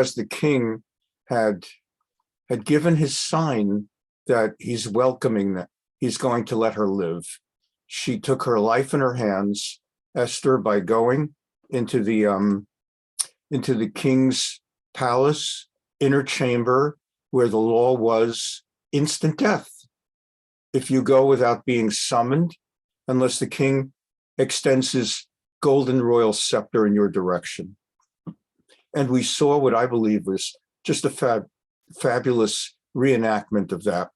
as the king had given his sign that he's welcoming, that he's going to let her live, she took her life in her hands, Esther, by going into the king's palace inner chamber, where the law was instant death if you go without being summoned, unless the king extends his golden royal scepter in your direction. And we saw what I believe was just a fabulous reenactment of that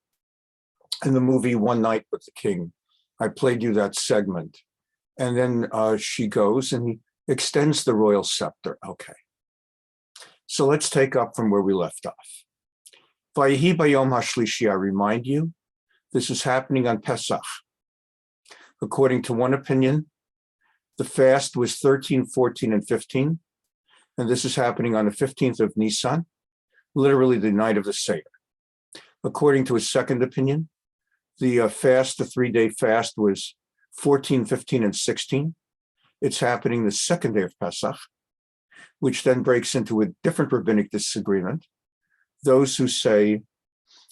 in the movie One Night with the King. I played you that segment. And then she goes and he extends the royal scepter. Okay. So let's take up from where we left off. Vayehi bayom hashlishi, I remind you, this is happening on Pesach. According to one opinion, the fast was 13, 14, and 15. And this is happening on the 15th of Nisan, literally the night of the Seder. According to a second opinion, the fast, the 3-day fast, was 14, 15, and 16. It's happening the second day of Pesach, which then breaks into a different rabbinic disagreement. Those who say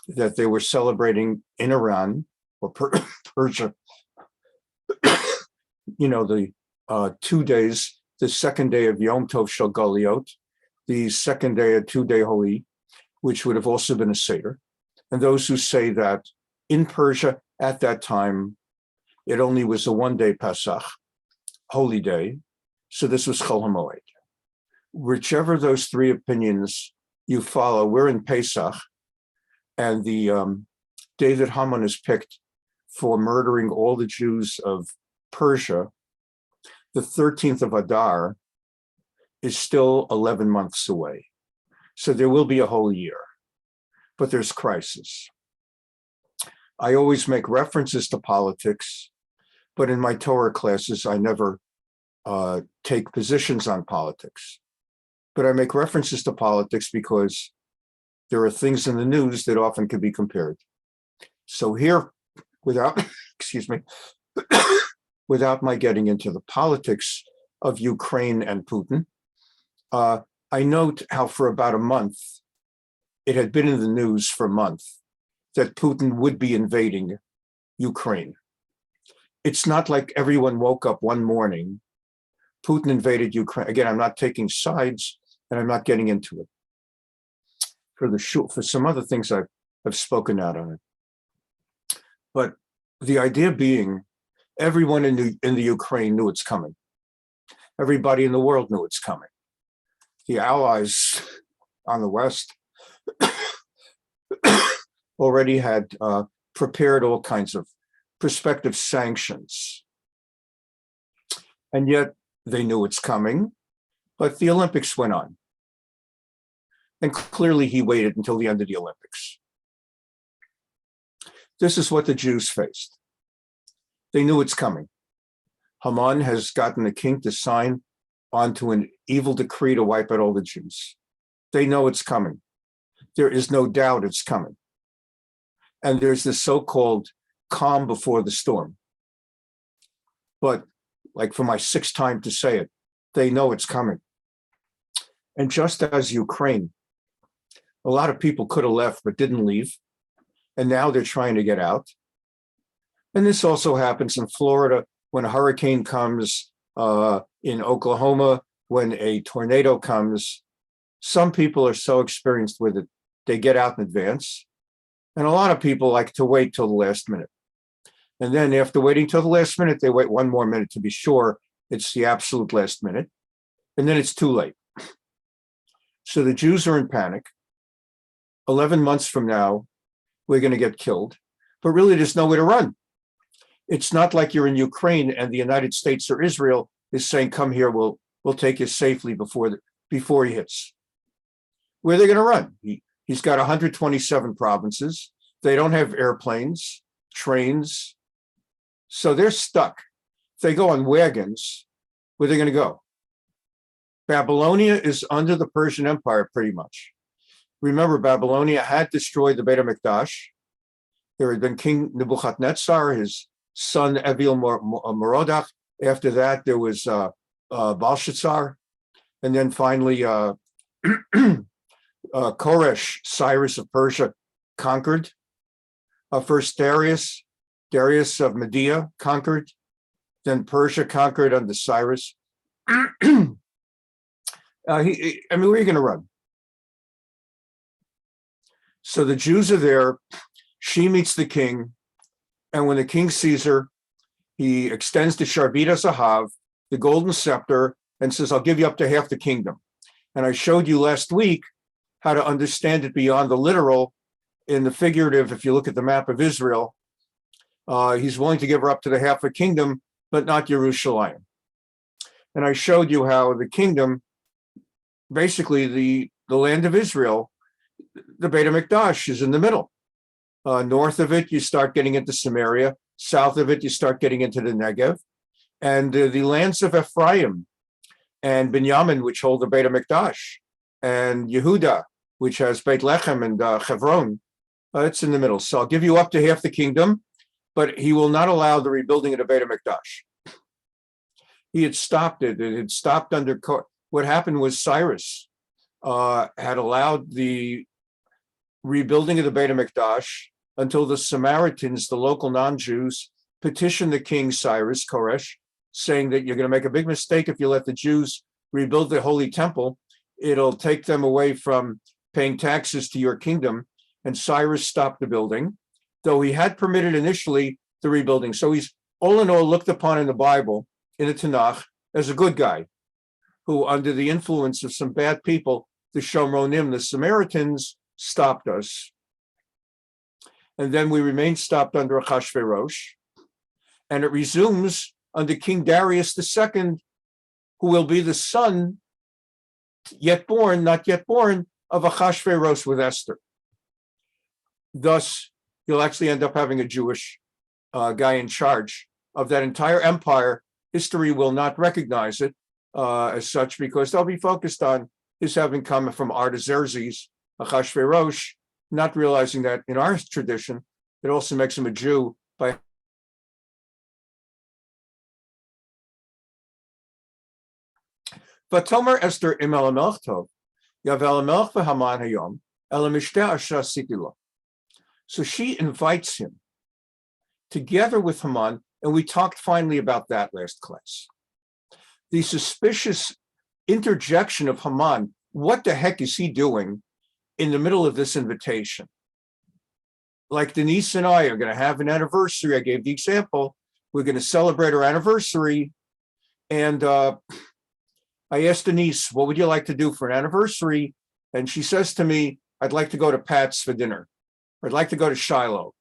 that they were celebrating in Iran or Persia, the 2 days, the second day of Yom Tov Shel Galiot, the second day, a 2-day Holy, which would have also been a Seder. And those who say that in Persia at that time, it only was a 1-day Pesach, holy day. So this was Chol HaMoed. Whichever of those three opinions you follow, we're in Pesach, and the day that Haman is picked for murdering all the Jews of Persia, the 13th of Adar, is still 11 months away. So there will be a whole year, but there's crisis. I always make references to politics, but in my Torah classes, I never take positions on politics. But I make references to politics because there are things in the news that often can be compared. So here, without, without my getting into the politics of Ukraine and Putin, I note how for about a month, it had been in the news for a month that Putin would be invading Ukraine. It's not like everyone woke up one morning, Putin invaded Ukraine. Again, I'm not taking sides and I'm not getting into it. For some other things, I've spoken out on it. But the idea being, everyone in the Ukraine knew it's coming. Everybody in the world knew it's coming. The allies on the West already had prepared all kinds of prospective sanctions. And yet they knew it's coming, but the Olympics went on. And clearly he waited until the end of the Olympics. This is what the Jews faced. They knew it's coming. Haman has gotten the king to sign onto an evil decree to wipe out all the Jews. They know it's coming. There is no doubt it's coming. And there's this so-called calm before the storm. But like for my 6th time to say it, they know it's coming. And just as Ukraine, a lot of people could have left but didn't leave. And now they're trying to get out. And this also happens in Florida when a hurricane comes, in Oklahoma when a tornado comes. Some people are so experienced with it, they get out in advance. And a lot of people like to wait till the last minute. And then after waiting till the last minute, they wait one more minute to be sure it's the absolute last minute. And then it's too late. So the Jews are in panic. 11 months from now, we're going to get killed. But really, there's nowhere to run. It's not like you're in Ukraine and the United States or Israel is saying, come here, we'll take you safely before he hits. Where are they going to run? He's got 127 provinces. They don't have airplanes, trains. So they're stuck. If they go on wagons, where are they going to go? Babylonia is under the Persian Empire pretty much. Remember, Babylonia had destroyed the Beit HaMikdash. There had been King Nebuchadnezzar, his son Evil Merodach. After that, there was Belshazzar. And then finally, Koresh, Cyrus of Persia, conquered. First Darius of Media conquered. Then Persia conquered under Cyrus. Where are you going to run? So the Jews are there. She meets the king. And when the king sees her, he extends the Sharbita Zahav, the golden scepter, and says, I'll give you up to half the kingdom. And I showed you last week how to understand it beyond the literal in the figurative. If you look at the map of Israel, he's willing to give her up to the half a kingdom, but not Jerusalem. And I showed you how the kingdom, basically the land of Israel, the Beit HaMikdash is in the middle. North of it, you start getting into Samaria. South of it, you start getting into the Negev. And the lands of Ephraim and Binyamin, which hold the Beit HaMikdash, and Yehuda, which has Beit Lechem and Hebron, it's in the middle. So I'll give you up to half the kingdom, but he will not allow the rebuilding of the Beit HaMikdash. He had stopped it. It had stopped under, what happened was Cyrus had allowed the rebuilding of the Beit HaMikdash until the Samaritans, the local non-Jews, petitioned the king Cyrus, Koresh, saying that you're going to make a big mistake if you let the Jews rebuild the Holy Temple. It'll take them away from paying taxes to your kingdom. And Cyrus stopped the building, though he had permitted initially the rebuilding. So he's all in all looked upon in the Bible, in the Tanakh, as a good guy who, under the influence of some bad people, the Shomronim, the Samaritans, stopped us. And then we remain stopped under Achashverosh. And it resumes under King Darius II, who will be the son, yet born, not yet born, of Achashverosh with Esther. Thus, you'll actually end up having a Jewish guy in charge of that entire empire. History will not recognize it as such because they'll be focused on his having come from Artaxerxes, Achashverosh, not realizing that in our tradition, it also makes him a Jew by Vatomer Esther im Elamelech tov, yavel Elamelech v'Haman hayom, ela mishteh asher asiti lo. So she invites him together with Haman, and we talked finally about that last class. The suspicious interjection of Haman, what the heck is he doing in the middle of this invitation? Like Denise and I are going to have an anniversary. I gave the example. We're going to celebrate our anniversary. And I asked Denise, what would you like to do for an anniversary? And she says to me, I'd like to go to Pat's for dinner. Or I'd like to go to Shiloh.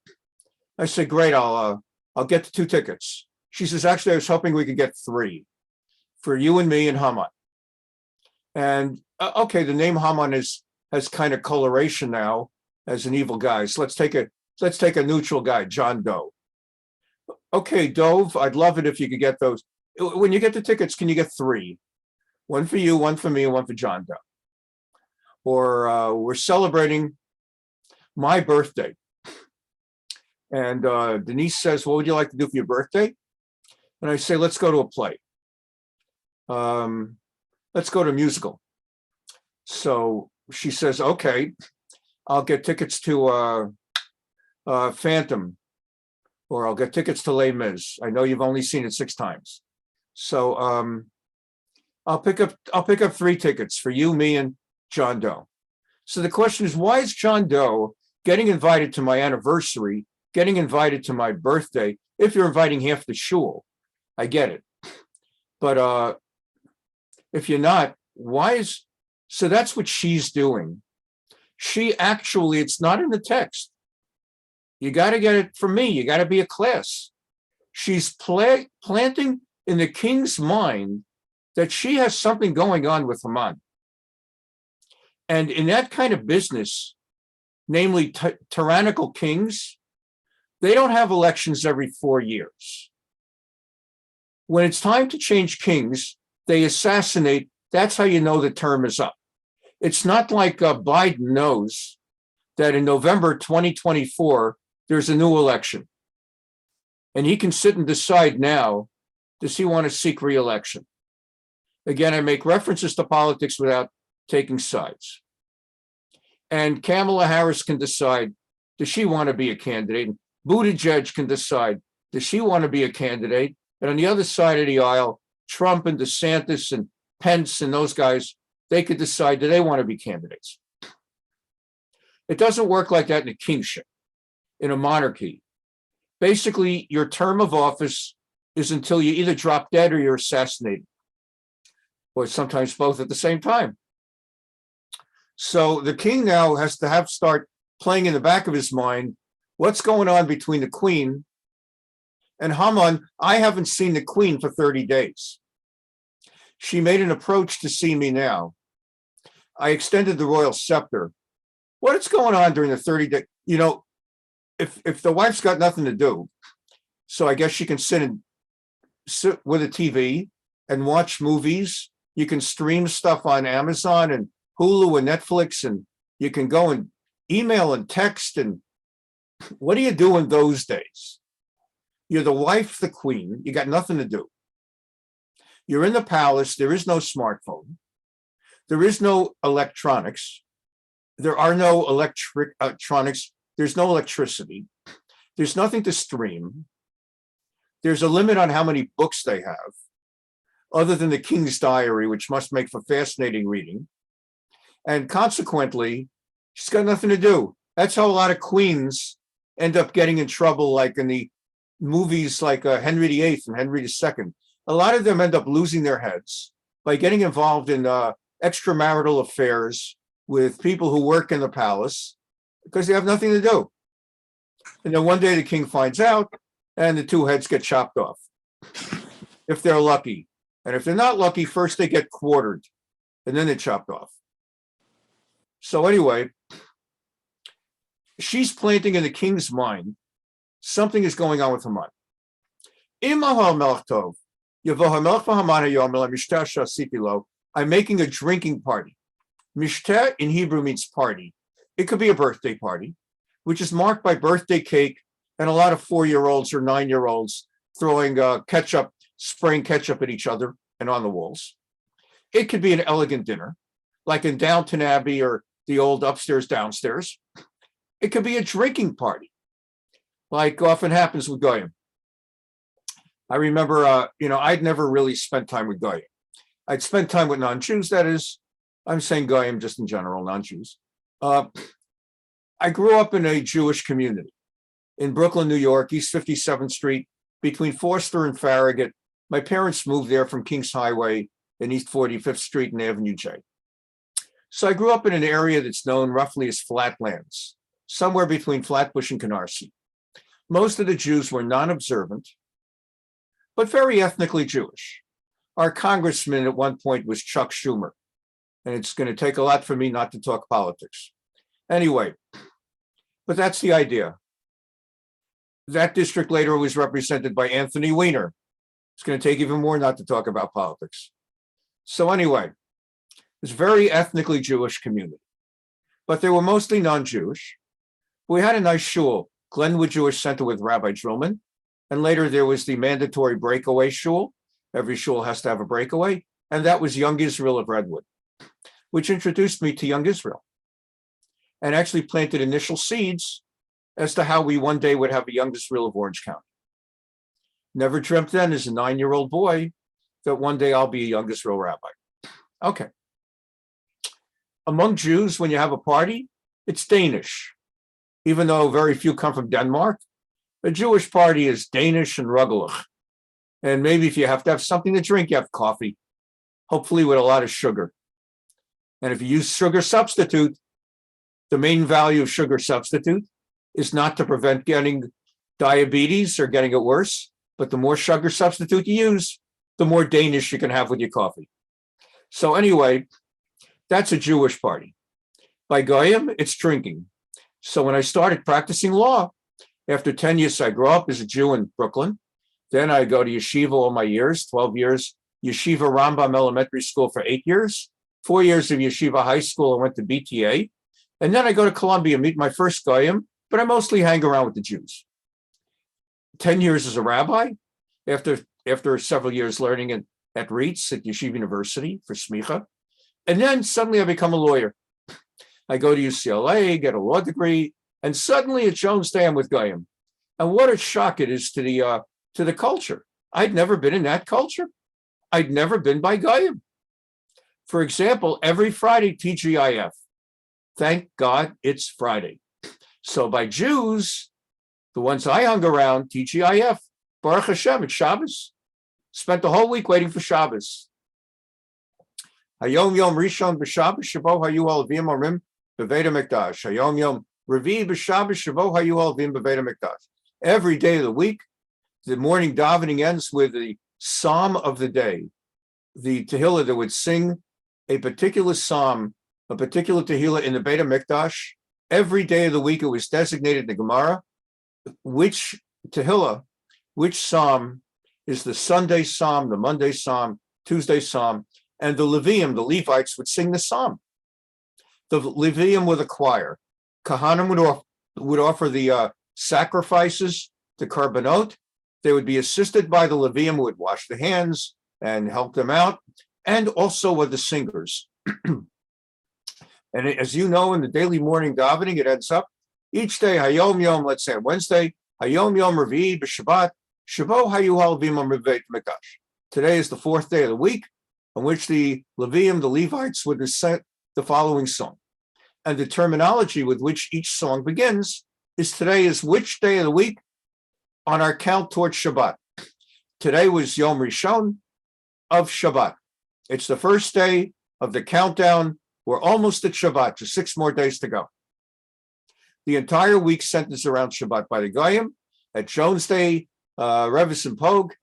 I said, great, I'll get the 2 tickets. She says, actually, I was hoping we could get 3 for you and me and Haman. And okay, the name Haman has kind of coloration now as an evil guy. So let's take a neutral guy, John Doe. Okay, Dove, I'd love it if you could get those. When you get the tickets, can you get 3? 1 for you, 1 for me, and 1 for John Doe. Or we're celebrating my birthday. And Denise says, what would you like to do for your birthday? And I say, let's go to a play. Let's go to a musical. So she says, okay, I'll get tickets to Phantom, or I'll get tickets to Les Mis. I know you've only seen it 6 times. So I'll pick up 3 tickets for you, me, and John Doe. So the question is, why is John Doe getting invited to my anniversary, getting invited to my birthday? If you're inviting half the shul, I get it. But if you're not, so that's what she's doing. She actually, it's not in the text. You got to get it from me. You got to be a class. She's planting in the king's mind that she has something going on with Haman. And in that kind of business, namely tyrannical kings, they don't have elections every 4 years. When it's time to change kings, they assassinate. That's how you know the term is up. It's not like Biden knows that in November 2024, there's a new election. And he can sit and decide now, does he want to seek re-election? Again, I make references to politics without taking sides. And Kamala Harris can decide, does she want to be a candidate? And Buttigieg can decide, does she want to be a candidate? And on the other side of the aisle, Trump and DeSantis and Pence and those guys, they could decide, do they want to be candidates? It doesn't work like that in a kingship, in a monarchy. Basically, your term of office is until you either drop dead or you're assassinated, or sometimes both at the same time. So the king now has to start playing in the back of his mind, what's going on between the queen and Haman? I haven't seen the queen for 30 days. She made an approach to see me now. I extended the royal scepter. What's going on during the 30 days? You know, if the wife's got nothing to do, so I guess she can sit with a TV and watch movies. You can stream stuff on Amazon and Hulu and Netflix, and you can go and email and text. And what do you do in those days? You're the wife, the queen. You got nothing to do. You're in the palace. There is no smartphone. There is no electronics. There are no electronics. There's no electricity. There's nothing to stream. There's a limit on how many books they have, other than the King's Diary, which must make for fascinating reading. And consequently, she's got nothing to do. That's how a lot of queens end up getting in trouble, like in the movies like Henry VIII and Henry II. A lot of them end up losing their heads by getting involved in extramarital affairs with people who work in the palace because they have nothing to do. And then one day the king finds out and the two heads get chopped off, if they're lucky. And if they're not lucky, first they get quartered and then they're chopped off. So anyway, she's planting in the king's mind, something is going on with Haman. I'm making a drinking party. Mishteh in Hebrew means party. It could be a birthday party, which is marked by birthday cake and a lot of 4-year-olds or 9-year-olds throwing ketchup, spraying ketchup at each other and on the walls. It could be an elegant dinner, like in Downton Abbey or the old upstairs, downstairs. It could be a drinking party, like often happens with Goyim. I remember, I'd never really spent time with Goyim. I'd spent time with non-Jews, that is. I'm saying Goyim just in general, non-Jews. I grew up in a Jewish community in Brooklyn, New York, East 57th Street, between Forster and Farragut. My parents moved there from Kings Highway and East 45th Street and Avenue J. So I grew up in an area that's known roughly as Flatlands, somewhere between Flatbush and Canarsie. Most of the Jews were non-observant, but very ethnically Jewish. Our congressman at one point was Chuck Schumer, and it's going to take a lot for me not to talk politics. Anyway, but that's the idea. That district later was represented by Anthony Weiner. It's going to take even more not to talk about politics. So anyway, it's a very ethnically Jewish community, but they were mostly non-Jewish. We had a nice shul, Glenwood Jewish Center with Rabbi Drillman, and later there was the mandatory breakaway shul. Every shul has to have a breakaway, and that was Young Israel of Redwood, which introduced me to Young Israel and actually planted initial seeds as to how we one day would have a Young Israel of Orange County. Never dreamt then as a 9-year-old boy that one day I'll be a Young Israel rabbi. Okay. Among Jews, when you have a party, it's Danish. Even though very few come from Denmark, a Jewish party is Danish and rugelach. And maybe if you have to have something to drink, you have coffee, hopefully with a lot of sugar. And if you use sugar substitute, the main value of sugar substitute is not to prevent getting diabetes or getting it worse, but the more sugar substitute you use, the more Danish you can have with your coffee. So anyway, that's a Jewish party. By Goyim, it's drinking. So when I started practicing law, after 10 years, I grew up as a Jew in Brooklyn. Then I go to yeshiva all my years, 12 years, yeshiva Rambam Elementary School for 8 years, 4 years of yeshiva high school. I went to BTA. And then I go to Columbia, meet my first Goyim, but I mostly hang around with the Jews. 10 years as a rabbi, after several years learning at REITs at Yeshiva University for smicha. And then suddenly I become a lawyer. I go to UCLA, get a law degree, and suddenly at Jones Day I'm with Goyim. And what a shock it is to the culture. I'd never been in that culture. I'd never been by Goyim. For example, every Friday, TGIF. Thank God it's Friday. So by Jews, the ones I hung around, TGIF, Baruch Hashem, it's Shabbos. Spent the whole week waiting for Shabbos. Hayom Yom Rishon b'Shabbos Shavo Hayu Alvim Orim b'Veit HaMikdash. Hayom Yom Revi b'Shabbos Shavo Hayu Alvim b'Veit HaMikdash. Every day of the week, the morning davening ends with the psalm of the day. The Tehillah that would sing a particular psalm, a particular Tehillah in the Beit HaMikdash. Every day of the week, it was designated in the Gemara which Tehillah, which psalm is the Sunday psalm, the Monday psalm, Tuesday psalm, and the Levium, the Levites, would sing the psalm. The Levium were the choir. Kahanim would offer the sacrifices, the korbanot. They would be assisted by the Levium who would wash the hands and help them out, and also with the singers. And as you know, in the daily morning davening, it ends up each day, Hayom Yom, let's say Wednesday, Hayom Yom Revi b'Shabbat, Shavo Hayu Halvim B'Veit HaMikdash. Today is the fourth day of the week on which the Levium, the Levites, would recite the following song. And the terminology with which each song begins is today is which day of the week on our count towards Shabbat. Today was Yom Rishon of Shabbat. It's the first day of the countdown. We're almost at Shabbat, just 6 more days to go. The entire week centers around Shabbat by the Goyim. At Jones Day, Revis and Pogue,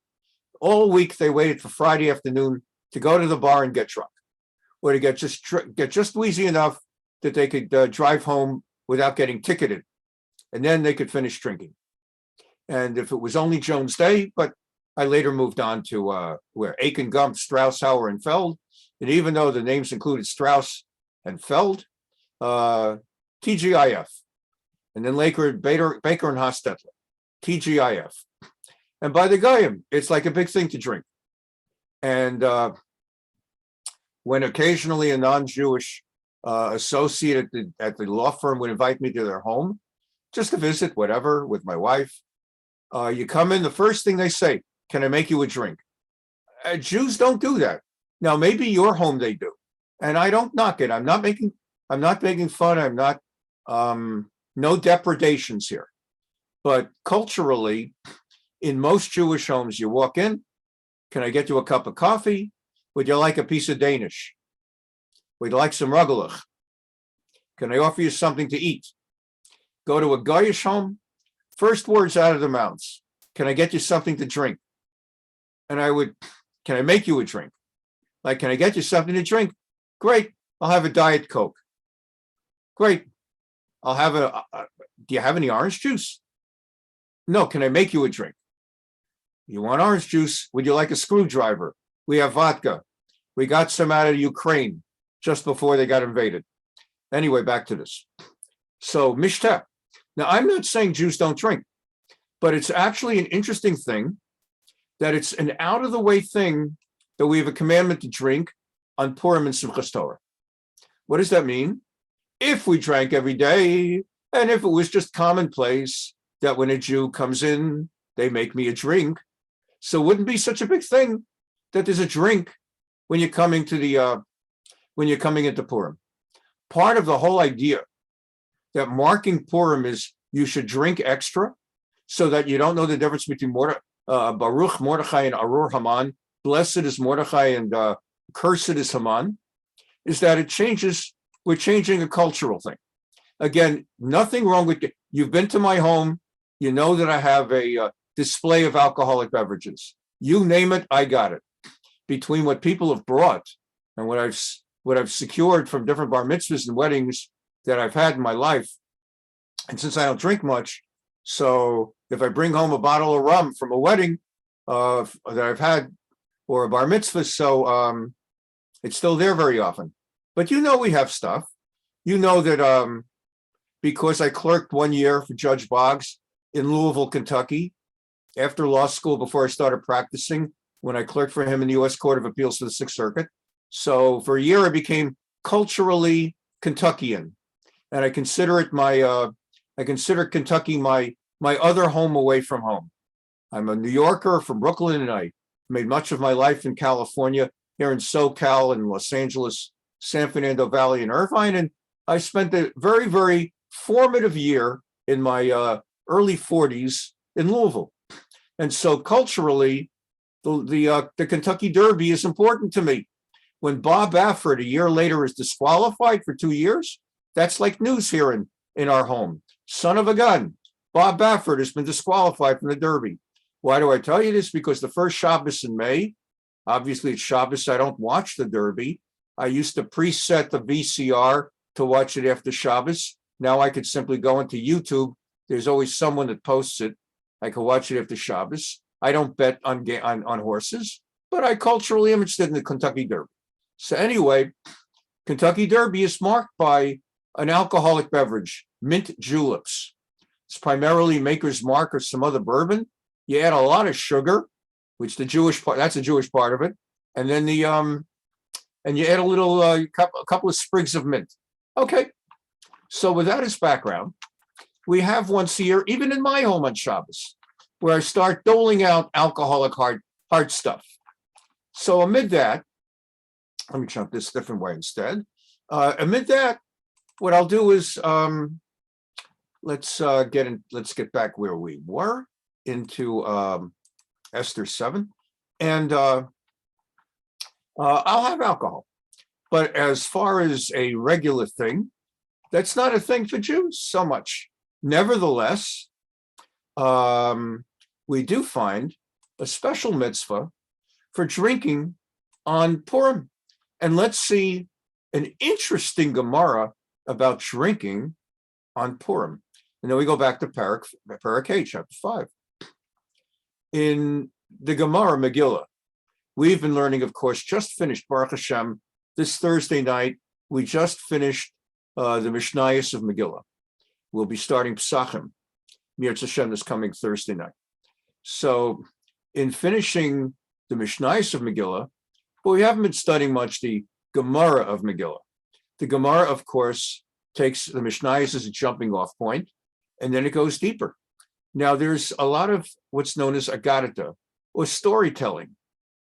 all week they waited for Friday afternoon to go to the bar and get drunk, or to get just wheezy enough that they could drive home without getting ticketed, and then they could finish drinking. And if it was only Jones Day, but I later moved on to where Aiken, Gump, Strauss, Hauer, and Feld, and even though the names included Strauss and Feld, TGIF, and then later Baker and Hostetler, TGIF. And by the Goyim, it's like a big thing to drink. And when occasionally a non-Jewish associate at the law firm would invite me to their home, just to visit, whatever, with my wife, you come in, the first thing they say, can I make you a drink? Jews don't do that. Now, maybe your home they do, and I don't knock it. I'm not making fun. I'm not, no depredations here. But culturally, in most Jewish homes, you walk in, can I get you a cup of coffee? Would you like a piece of Danish? Would you like some rugelach? Can I offer you something to eat? Go to a Goyish home, first words out of their mouths, can I get you something to drink? And can I make you a drink? Like, can I get you something to drink? Great, I'll have a Diet Coke. Great, I'll have do you have any orange juice? No, can I make you a drink? You want orange juice? Would you like a screwdriver? We have vodka. We got some out of Ukraine just before they got invaded. Anyway, back to this. So, mishteh. Now, I'm not saying Jews don't drink, but it's actually an interesting thing that it's an out-of-the-way thing that we have a commandment to drink on Purim and Simchas Torah. What does that mean? If we drank every day, and if it was just commonplace that when a Jew comes in, they make me a drink, so it wouldn't be such a big thing that there's a drink when you're coming to into Purim. Part of the whole idea that marking Purim is you should drink extra so that you don't know the difference between Baruch Mordechai and Arur Haman, blessed is Mordechai and cursed is Haman, is that we're changing a cultural thing. Again, nothing wrong with it. You've been to my home, you know that I have a display of alcoholic beverages. You name it, I got it. Between what people have brought and what I've secured from different bar mitzvahs and weddings that I've had in my life, and since I don't drink much, so if I bring home a bottle of rum from a wedding that I've had or a bar mitzvah, so it's still there very often. But we have stuff. You know that because I clerked 1 year for Judge Boggs in Louisville, Kentucky, after law school, before I started practicing, when I clerked for him in the U.S. Court of Appeals for the Sixth Circuit. So for a year, I became culturally Kentuckian. and I consider it I consider Kentucky my other home away from home. I'm a New Yorker from Brooklyn, and I made much of my life in California, here in SoCal and Los Angeles, San Fernando Valley, and Irvine. And I spent a very, very formative year in my early 40s in Louisville. And so culturally, the Kentucky Derby is important to me. When Bob Baffert a year later is disqualified for 2 years, that's like news here in our home. Son of a gun, Bob Baffert has been disqualified from the Derby. Why do I tell you this? Because the first Shabbos in May, obviously it's Shabbos, I don't watch the Derby. I used to preset the VCR to watch it after Shabbos. Now I could simply go into YouTube. There's always someone that posts it. I can watch it after Shabbos. I don't bet on horses, but I culturally am interested in the Kentucky Derby. So anyway, Kentucky Derby is marked by an alcoholic beverage, mint juleps. It's primarily Maker's Mark or some other bourbon. You add a lot of sugar, which the Jewish part, that's a Jewish part of it. And then and you add a little, a couple of sprigs of mint. Okay. So with that as background, we have once a year, even in my home on Shabbos, where I start doling out alcoholic hard stuff. So amid that, let me jump this different way instead. Amid that, what I'll do is let's get back where we were into Esther 7, and I'll have alcohol. But as far as a regular thing, that's not a thing for Jews so much. Nevertheless, we do find a special mitzvah for drinking on Purim. And let's see an interesting Gemara about drinking on Purim. And then we go back to Parak H, chapter 5. In the Gemara Megillah, we've been learning, of course, just finished Baruch Hashem. This Thursday night, we just finished the Mishnayos of Megillah. We'll be starting Pesachim, Mirz Hashem, this coming Thursday night. So in finishing the Mishnayos of Megillah, but we haven't been studying much the Gemara of Megillah. The Gemara, of course, takes the Mishnayos as a jumping off point, and then it goes deeper. Now, there's a lot of what's known as agadata, or storytelling,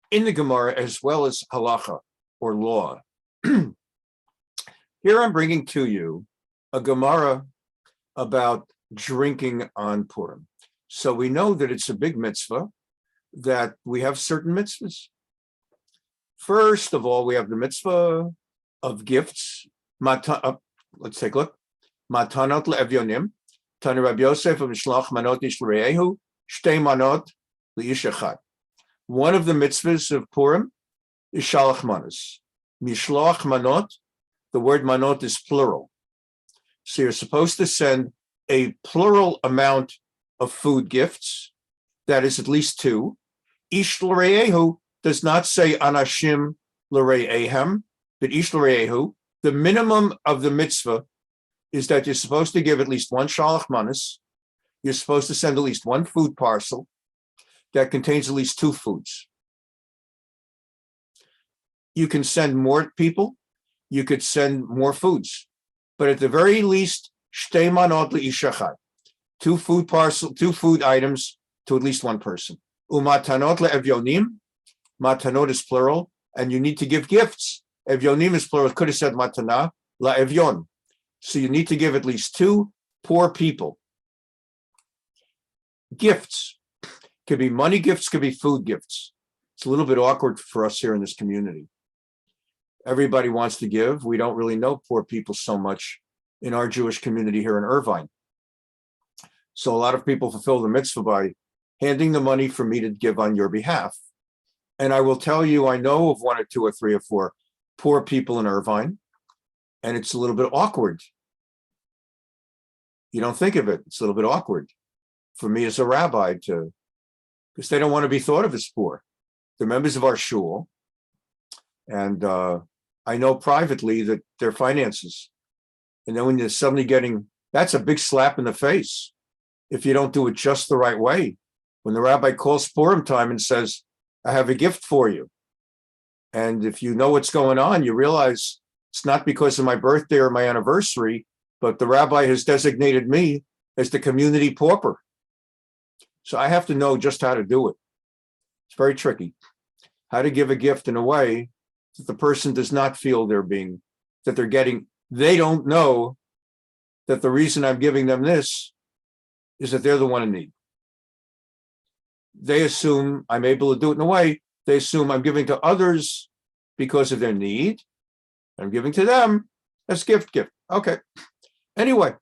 in the Gemara, as well as halacha, or law. Here I'm bringing to you a Gemara about drinking on Purim. So we know that it's a big mitzvah, that we have certain mitzvahs. First of all, we have the mitzvah of gifts. Let's take a look. Matanot le'evyonim. Tani Rabbi Yosef of Mishlach manot ish l're'ehu. Shtei manot le'ish echad. One of the mitzvahs of Purim is shalach manos. Mishloach manot, the word manot is plural. So you're supposed to send a plural amount of food gifts, that is at least 2. Ish l're'ehu does not say anashim l're'ehem, but ish l're'ehu. The minimum of the mitzvah is that you're supposed to give at least 1 shalach manos. You're supposed to send at least 1 food parcel that contains at least 2 foods. You can send more people, you could send more foods, but at the very least, shtei manot le'ish echad, 2 food items to at least 1 person. Umatanot le'evyonim, matanot is plural, and you need to give gifts. Evyonim is plural, could have said matana, la'evyon. So you need to give at least 2 poor people. Gifts. Could be money gifts, could be food gifts. It's a little bit awkward for us here in this community. Everybody wants to give. We don't really know poor people so much in our Jewish community here in Irvine. So a lot of people fulfill the mitzvah by handing the money for me to give on your behalf. And I will tell you, I know of 1 or 2 or 3 or 4 poor people in Irvine, and it's a little bit awkward. You don't think of it. It's a little bit awkward for me as a rabbi because they don't want to be thought of as poor. They're members of our shul, and I know privately that their finances. And then when you're suddenly that's a big slap in the face if you don't do it just the right way. When the rabbi calls Purim time and says, I have a gift for you. And if you know what's going on, you realize it's not because of my birthday or my anniversary. but the rabbi has designated me as the community pauper. So I have to know just how to do it. It's very tricky. How to give a gift in a way that the person does not feel they don't know that the reason I'm giving them this is that they're the one in need. They assume I'm able to do it in a way, they assume I'm giving to others because of their need. I'm giving to them as gift. Okay. Anyway,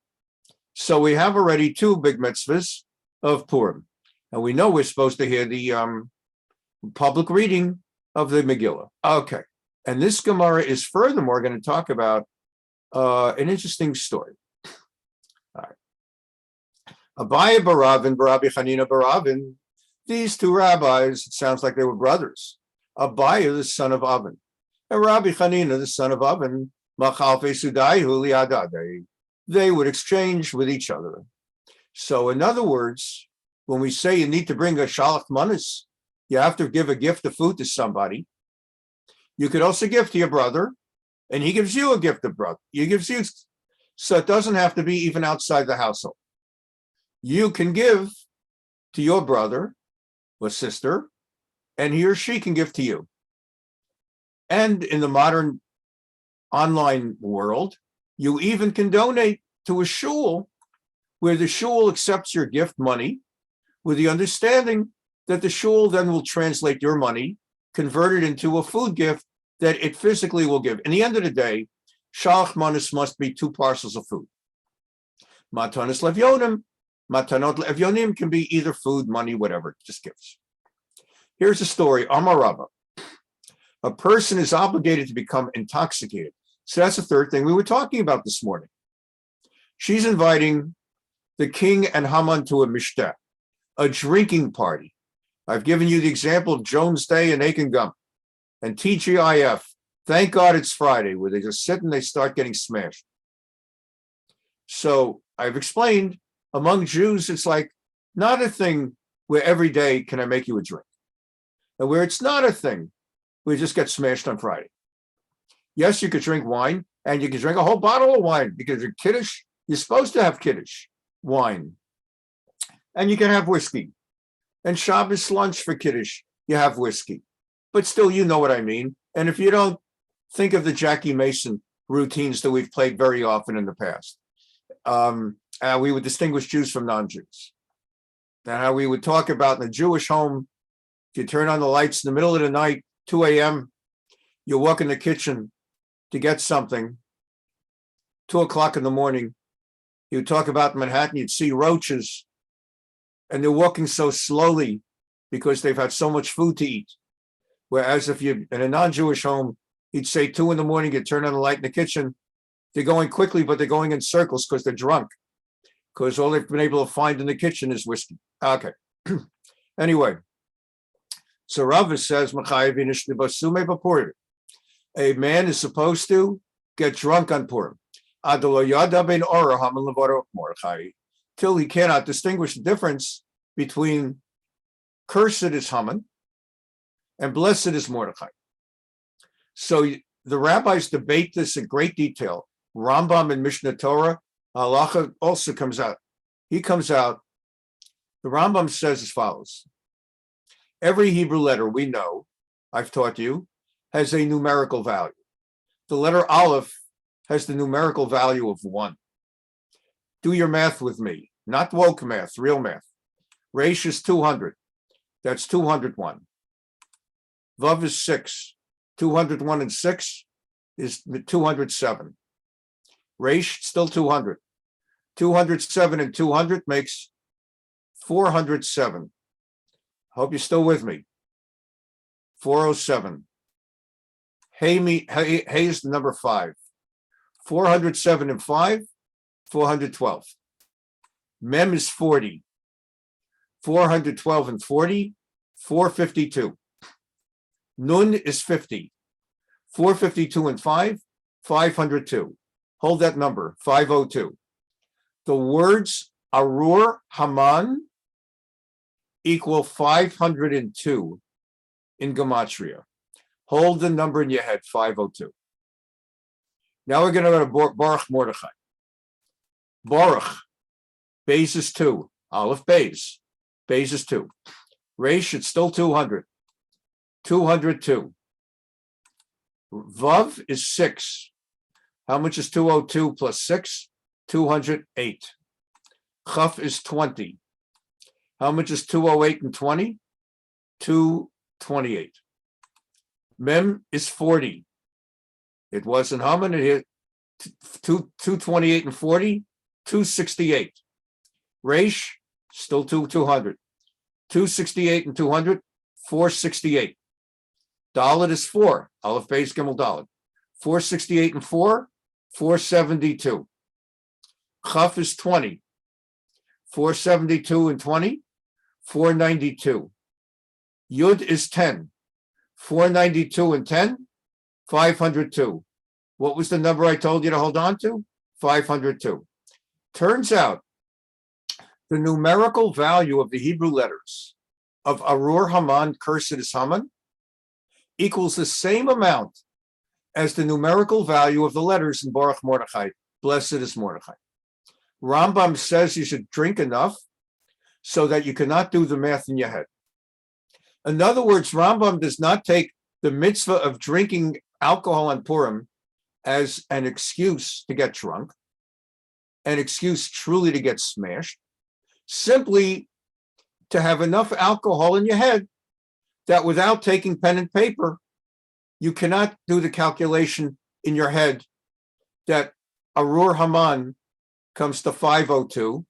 so we have already 2 big mitzvahs of Purim. And we know we're supposed to hear the public reading of the Megillah. Okay. And this Gemara is furthermore going to talk about an interesting story. All right. Abaye Baravin, Barabi Chanina Baravin, these 2 rabbis, it sounds like they were brothers. Abaye, the son of Avin, and Rabbi Chanina, the son of Avin, Machalfe Sudaihu Liadade. They would exchange with each other. So in other words, when we say you need to bring a shalach manis, you have to give a gift of food to somebody. You could also give to your brother, and he gives you a gift of brother. He gives you, so it doesn't have to be even outside the household. You can give to your brother or sister, and he or she can give to you. And in the modern online world, you even can donate to a shul where the shul accepts your gift money with the understanding that the shul then will translate your money, convert it into a food gift that it physically will give. In the end of the day, shalach manis must be 2 parcels of food. Matanos levyonim, matanot levyonim can be either food, money, whatever, just gifts. Here's a story. Amar Rabba. A person is obligated to become intoxicated. So that's the 3rd thing we were talking about this morning. She's inviting the king and Haman to a mishteh, a drinking party. I've given you the example of Jones Day and Aiken Gum and TGIF. Thank God it's Friday, where they just sit and they start getting smashed. So I've explained, among Jews, it's like not a thing where every day can I make you a drink. And where it's not a thing, we just get smashed on Friday. Yes, you could drink wine, and you could drink a whole bottle of wine because you're kiddush. You're supposed to have kiddush wine. And you can have whiskey. And Shabbos lunch for kiddush, you have whiskey. But still, you know what I mean. And if you don't, think of the Jackie Mason routines that we've played very often in the past. We would distinguish Jews from non-Jews. And how we would talk about in a Jewish home, if you turn on the lights in the middle of the night, 2 a.m., you walk in the kitchen to get something, 2 o'clock in the morning, you talk about Manhattan, you'd see roaches, and they're walking so slowly because they've had so much food to eat. Whereas if you're in a non-Jewish home, you'd say 2 in the morning, you turn on the light in the kitchen, they're going quickly, but they're going in circles because they're drunk, because all they've been able to find in the kitchen is whiskey. Okay. Anyway, so Rav says, a man is supposed to get drunk on Purim till he cannot distinguish the difference between cursed is Haman and blessed is Mordechai. So the rabbis debate this in great detail. Rambam in Mishnah Torah, halacha also comes out. He comes out, the Rambam says as follows. Every Hebrew letter we know, I've taught you, has a numerical value. The letter Aleph has the numerical value of 1. Do your math with me, not woke math, real math. Reish is 200. That's 201. Vav is 6. 201 and 6 is 207. Reish, still 200. 207 and 200 makes 407. Hope you're still with me. 407. Hey is the number 5. 407 and 5, 412. Mem is 40. 412 and 40, 452. Nun is 50. 452 and 5, 502. Hold that number, 502. The words Arur Haman equal 502 in Gematria. Hold the number in your head, 502. Now we're going to go to Baruch Mordechai. Baruch, Beis is 2. Aleph, Beis is 2. Resh, it's still 200. 202. Vav is 6. How much is 202 plus 6? 208. Chaf is 20. How much is 208 and 20? 228. Mem is 40. It wasn't Haman. It hit 228 and 40, 268. Resh, still 200. 268 and 200, 468. Dalet is 4. Aleph, Beis, Gimel, Dalet. 468 and 4, 472. Chaf is 20. 472 and 20, 492. Yud is 10. 492 and 10, 502. What was the number I told you to hold on to? 502. Turns out the numerical value of the Hebrew letters of Arur Haman, cursed is Haman, equals the same amount as the numerical value of the letters in Baruch Mordechai, blessed is Mordechai. Rambam says you should drink enough so that you cannot do the math in your head. In other words, Rambam does not take the mitzvah of drinking alcohol on Purim as an excuse to get drunk, an excuse truly to get smashed, simply to have enough alcohol in your head that without taking pen and paper, you cannot do the calculation in your head that Arur Haman comes to 502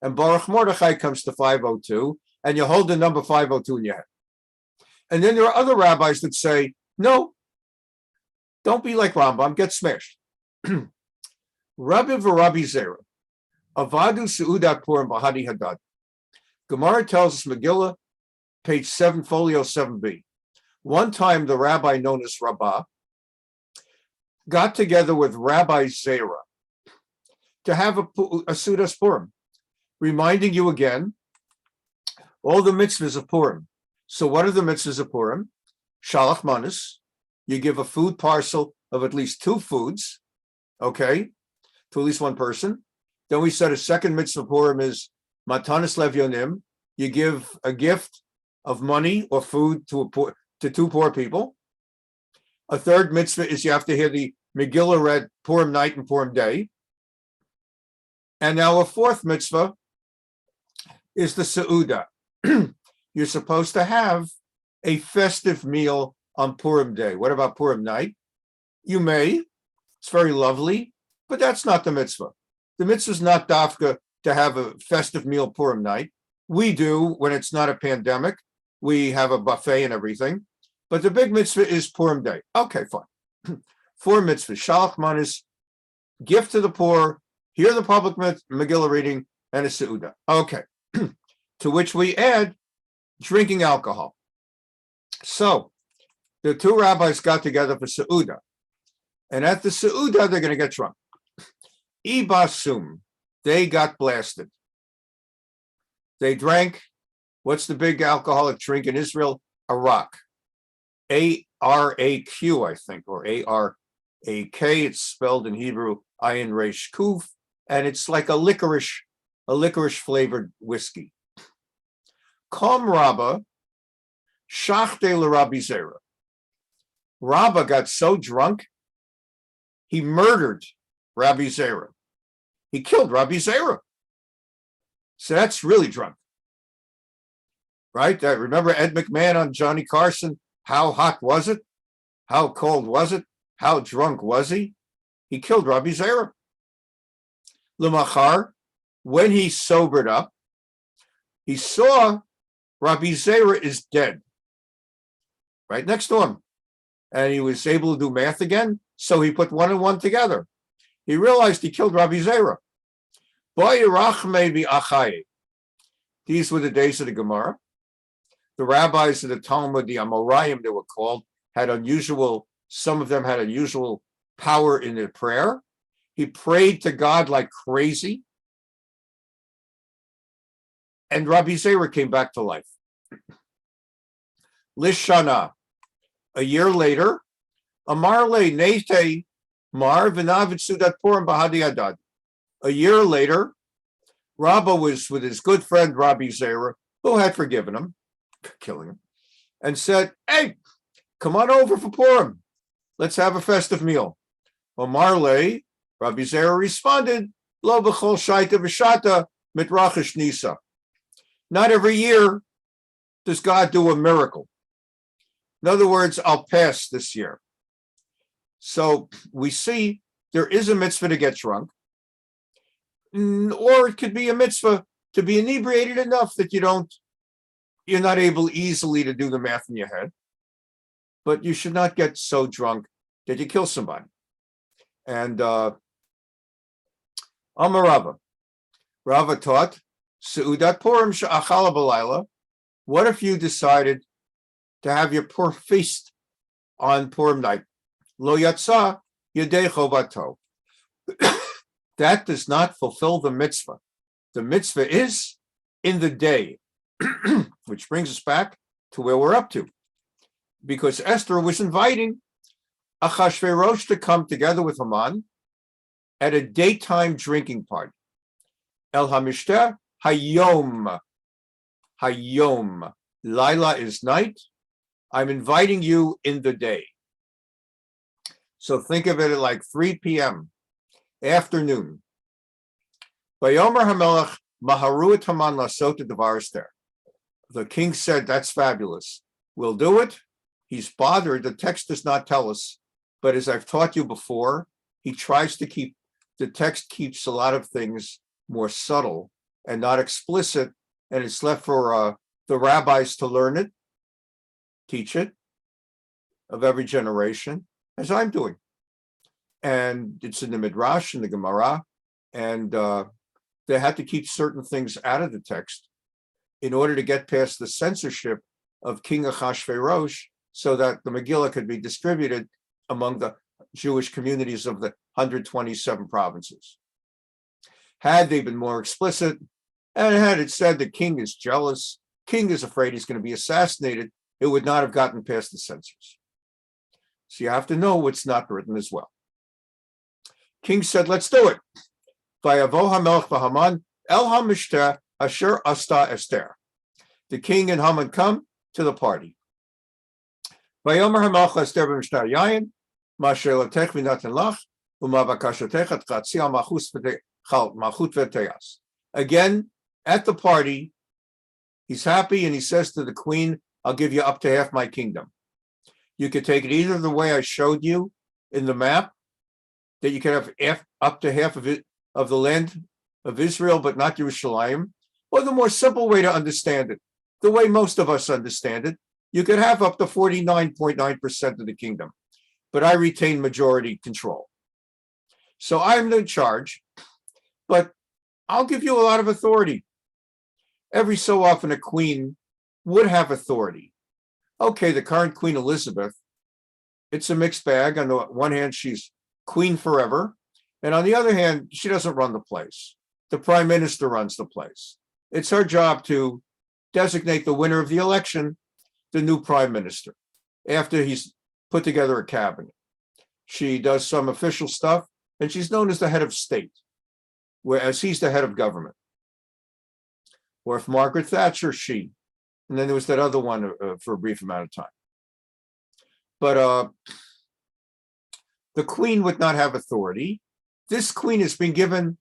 and Baruch Mordechai comes to 502, and you hold the number 502 in your head. And then there are other rabbis that say, no, don't be like Rambam, get smashed. Rabbi v'Rabbi Zera, Avadu Seudat Purim Bahadi Hadad. Gemara tells us, Megillah, page 7, folio 7b. One time the rabbi known as Rabbah got together with Rabbi Zera to have a Sudas Purim, reminding you again all the mitzvahs of Purim. So what are the mitzvahs of Purim? Shalach manis, you give a food parcel of at least 2 foods, okay, to at least one person. Then we said a second mitzvah of Purim is matanis levyonim, you give a gift of money or food to 2 poor people. A third mitzvah is you have to hear the Megillah read Purim night and Purim day. And now a fourth mitzvah is the Seudah. You're supposed to have a festive meal on Purim day. What about Purim night? You may. It's very lovely, but that's not the mitzvah. The mitzvah is not dafka to have a festive meal Purim night. We do when it's not a pandemic. We have a buffet and everything. But the big mitzvah is Purim day. Okay, fine. 4 mitzvahs. Shalach manis, gift to the poor, hear the public Megillah reading, and a Seudah. Okay. To which we add drinking alcohol. So the 2 rabbis got together for Seudah. And at the Seudah, they're going to get drunk. Ibasum, they got blasted. They drank, what's the big alcoholic drink in Israel? Arak. A-R-A-Q, I think, or A-R-A-K. It's spelled in Hebrew, ayin resh kuf, and it's like a licorice flavored whiskey. Kom Rabbah, shachte l'Rabbi Zera. Rabbah got so drunk, he murdered Rabbi Zera. He killed Rabbi Zera. So that's really drunk. Right? Remember Ed McMahon on Johnny Carson? How hot was it? How cold was it? How drunk was he? He killed Rabbi Zera. L'machar, when he sobered up, he saw Rabbi Zera is dead, right next to him. And he was able to do math again, so he put 1 and 1 together. He realized he killed Rabbi Zera. These were the days of the Gemara. The rabbis of the Talmud, the Amoraim, they were called, some of them had unusual power in their prayer. He prayed to God like crazy. And Rabbi Zera came back to life. Lishana, a year later, Amar le nete mar v'navid sudat purim bahadi adad. A year later, Rabba was with his good friend Rabbi Zera, who had forgiven him, killing him, and said, "Hey, come on over for Purim. Let's have a festive meal." Omar Lei, Rabbi Zera responded, "Lo b'chol shaita v'shata mitrachish nisa." Not every year does God do a miracle. In other words, I'll pass this year. So we see there is a mitzvah to get drunk, or it could be a mitzvah to be inebriated enough that you're not able easily to do the math in your head, but you should not get so drunk that you kill somebody. And Amar Rava taught, Seudat Purim she'achala b'layla. What if you decided to have your poor feast on Purim night? Lo yatsa yedei chovato. That does not fulfill the mitzvah. The mitzvah is in the day, which brings us back to where we're up to. Because Esther was inviting Achashverosh to come together with Haman at a daytime drinking party. El Hamishter Hayom. Hayom. Laila is night. I'm inviting you in the day. So think of it at like 3 p.m. afternoon. Vayomer HaMelech Maharuat Haman Lasota Devar Esther. The king said, "That's fabulous. We'll do it." He's bothered. The text does not tell us, but as I've taught you before, he tries to keep, the text keeps a lot of things more subtle and not explicit, and it's left for the rabbis to learn it, teach it, of every generation, as I'm doing. And it's in the Midrash, in the Gemara, and they had to keep certain things out of the text in order to get past the censorship of King Achashverosh, so that the Megillah could be distributed among the Jewish communities of the 127 provinces. Had they been more explicit, and had it said the king is jealous, king is afraid he's going to be assassinated, it would not have gotten past the censors. So you have to know what's not written as well. King said, "Let's do it." Vayavo HaMelech v'Haman el HaMishter asher asta Esther. The king and Haman come to the party. Vayomer HaMelech Esther b'Mishter Yayin ma she'elatech v'natan lach u'ma bakashatech at chatzi al malchut v'teyas. Again, at the party, he's happy and he says to the queen, "I'll give you up to half my kingdom. You could take it either the way I showed you in the map, that you could have up to half of it, of the land of Israel, but not Yerushalayim, or the more simple way to understand it, the way most of us understand it, you could have up to 49.9% of the kingdom, but I retain majority control. So I'm in charge, but I'll give you a lot of authority." Every so often a queen would have authority. Okay, the current Queen Elizabeth, it's a mixed bag. On the one hand, she's queen forever, and on the other hand, she doesn't run the place. The prime minister runs the place. It's her job to designate the winner of the election, the new prime minister, after he's put together a cabinet. She does some official stuff, and she's known as the head of state, whereas he's the head of government. Or if Margaret Thatcher, she. And then there was that other one for a brief amount of time. But the queen would not have authority. This queen has been given,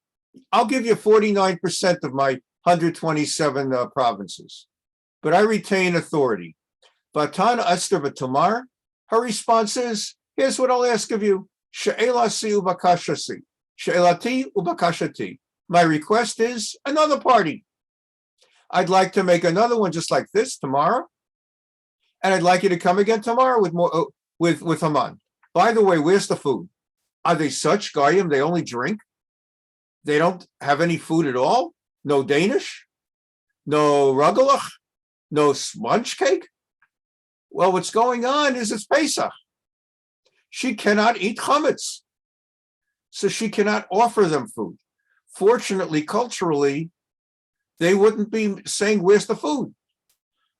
"I'll give you 49% of my 127 provinces, but I retain authority." Vatan Esther B'Tamar, her response is, "Here's what I'll ask of you. She'elasi ubakashasi. She'elati ubakashati. My request is another party. I'd like to make another one just like this tomorrow, and I'd like you to come again tomorrow with more with Haman. By the way, where's the food? Are they such goyim? They only drink? They don't have any food at all? No Danish? No rugelach? No sponge cake? Well, what's going on is it's Pesach. She cannot eat chametz, so she cannot offer them food. Fortunately, culturally, they wouldn't be saying, "Where's the food?"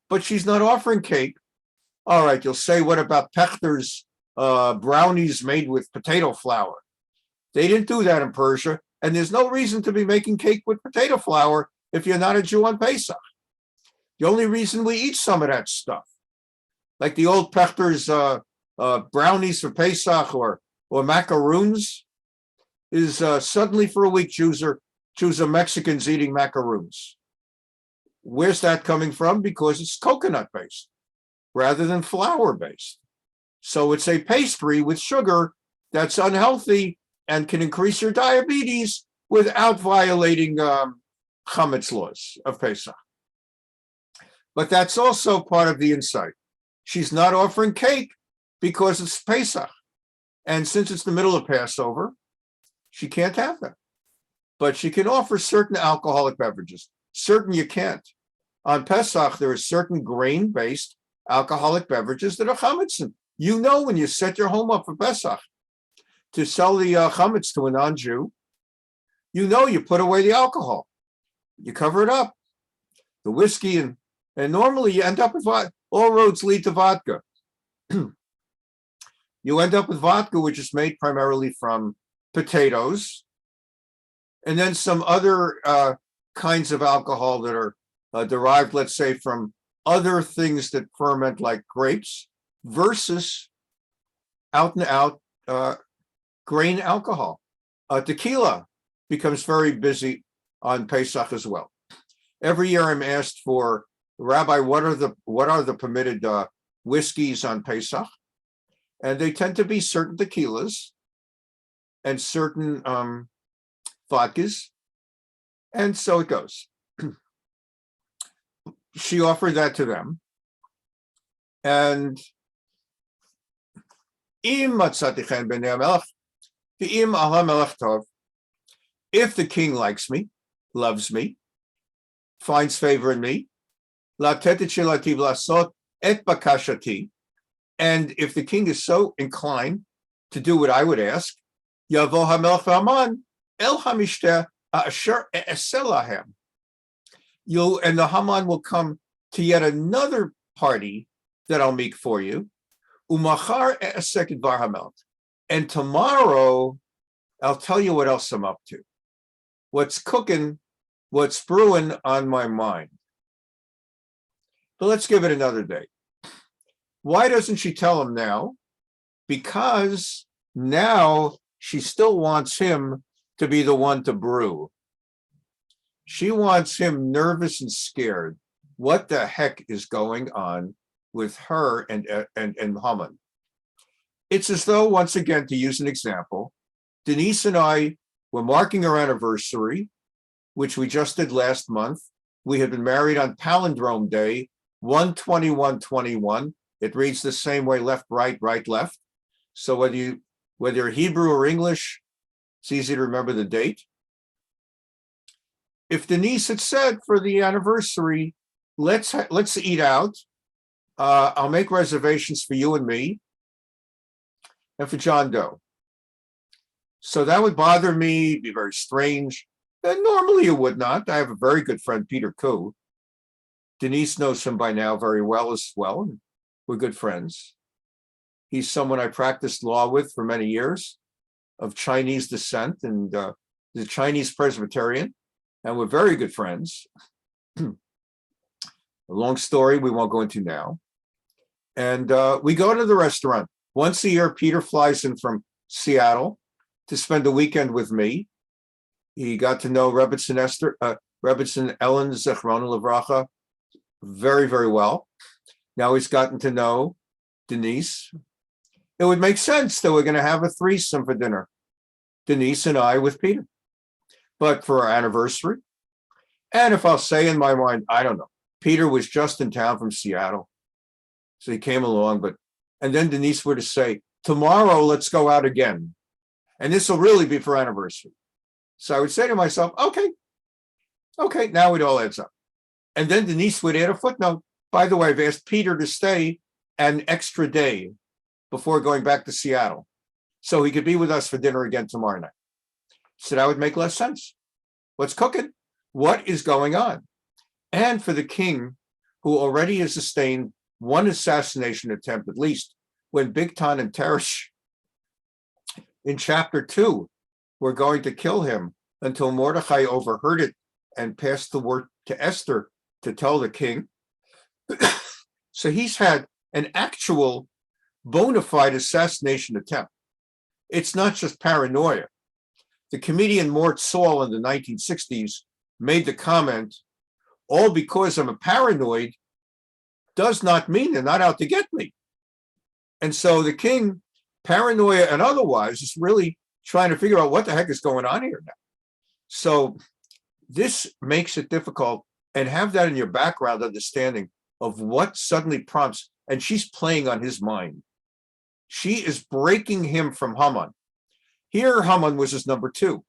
But she's not offering cake. All right, you'll say, what about Pechter's brownies made with potato flour? They didn't do that in Persia. And there's no reason to be making cake with potato flour if you're not a Jew on Pesach. The only reason we eat some of that stuff, like the old Pechter's brownies for Pesach or macaroons, is suddenly for a week Jews are Mexicans eating macaroons. Where's that coming from? Because it's coconut-based rather than flour-based. So it's a pastry with sugar that's unhealthy and can increase your diabetes without violating chametz laws of Pesach. But that's also part of the insight. She's not offering cake because it's Pesach. And since it's the middle of Passover, she can't have that. But she can offer certain alcoholic beverages. Certain you can't. On Pesach, there are certain grain-based alcoholic beverages that are chametzim. You know when you set your home up for Pesach to sell the chametz to a non-Jew, you know you put away the alcohol. You cover it up. The whiskey and normally you end up with vodka. All roads lead to vodka. You end up with vodka, which is made primarily from potatoes, and then some other kinds of alcohol that are derived, let's say, from other things that ferment like grapes versus out and out grain alcohol. Tequila becomes very busy on Pesach as well. Every year I'm asked for, Rabbi, what are the permitted whiskeys on Pesach? And they tend to be certain tequilas and certain vodkas. And so it goes. She offered that to them. And if the king likes me, loves me, finds favor in me, and if the king is so inclined to do what I would ask, and the Haman will come to yet another party that I'll make for you. And tomorrow, I'll tell you what else I'm up to. What's cooking, what's brewing on my mind. But let's give it another day. Why doesn't she tell him now? Because now she still wants him to be the one to brew. She wants him nervous and scared. What the heck is going on with her and Haman? It's as though, once again, to use an example, Denise and I were marking our anniversary, which we just did last month. We had been married on Palindrome Day, 1/21/21. It reads the same way, left, right, right, left. So whether you're Hebrew or English, it's easy to remember the date. If Denise had said for the anniversary, let's eat out. I'll make reservations for you and me and for John Doe. So that would bother me, be very strange. And normally it would not. I have a very good friend, Peter Koo. Denise knows him by now very well as well. We're good friends. He's someone I practiced law with for many years, of Chinese descent, and the Chinese Presbyterian, and we're very good friends. A long story we won't go into now. And we go to the restaurant. Once a year, Peter flies in from Seattle to spend the weekend with me. He got to know Rebbetzin Ellen Zechrona Livracha very, very well. Now he's gotten to know Denise. It would make sense that we're going to have a threesome for dinner, Denise and I with Peter. But for our anniversary, and if I'll say in my mind, I don't know, Peter was just in town from Seattle, so he came along, and then Denise were to say, tomorrow, let's go out again. And this will really be for anniversary. So I would say to myself, okay, now it all adds up. And then Denise would add a footnote. By the way, I've asked Peter to stay an extra day before going back to Seattle, so he could be with us for dinner again tomorrow night. So that would make less sense. What's cooking? What is going on? And for the king, who already has sustained one assassination attempt at least, when Bigtan and Teresh in chapter 2 were going to kill him until Mordechai overheard it and passed the word to Esther to tell the king. So he's had an actual bona fide assassination attempt. It's not just paranoia. The comedian Mort Saul in the 1960s made the comment, all because I'm a paranoid does not mean they're not out to get me. And so the king, paranoia and otherwise, is really trying to figure out what the heck is going on here now. So this makes it difficult, and have that in your background understanding of what suddenly prompts, and she's playing on his mind. She is breaking him from Haman. Here, Haman was his number two.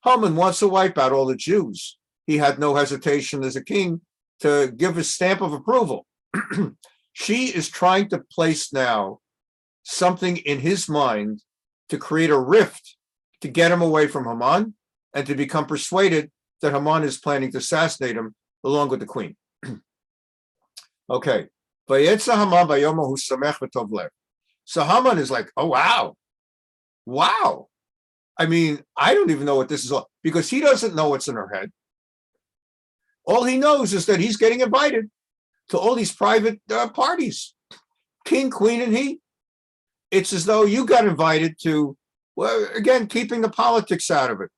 Haman wants to wipe out all the Jews. He had no hesitation as a king to give his stamp of approval. She is trying to place now something in his mind to create a rift to get him away from Haman and to become persuaded that Haman is planning to assassinate him along with the queen. Okay. So Haman is like, oh, wow. Wow. I mean, I don't even know what this is all, because he doesn't know what's in her head. All he knows is that he's getting invited to all these private parties, king, queen, and he. It's as though you got invited to, well, again, keeping the politics out of it.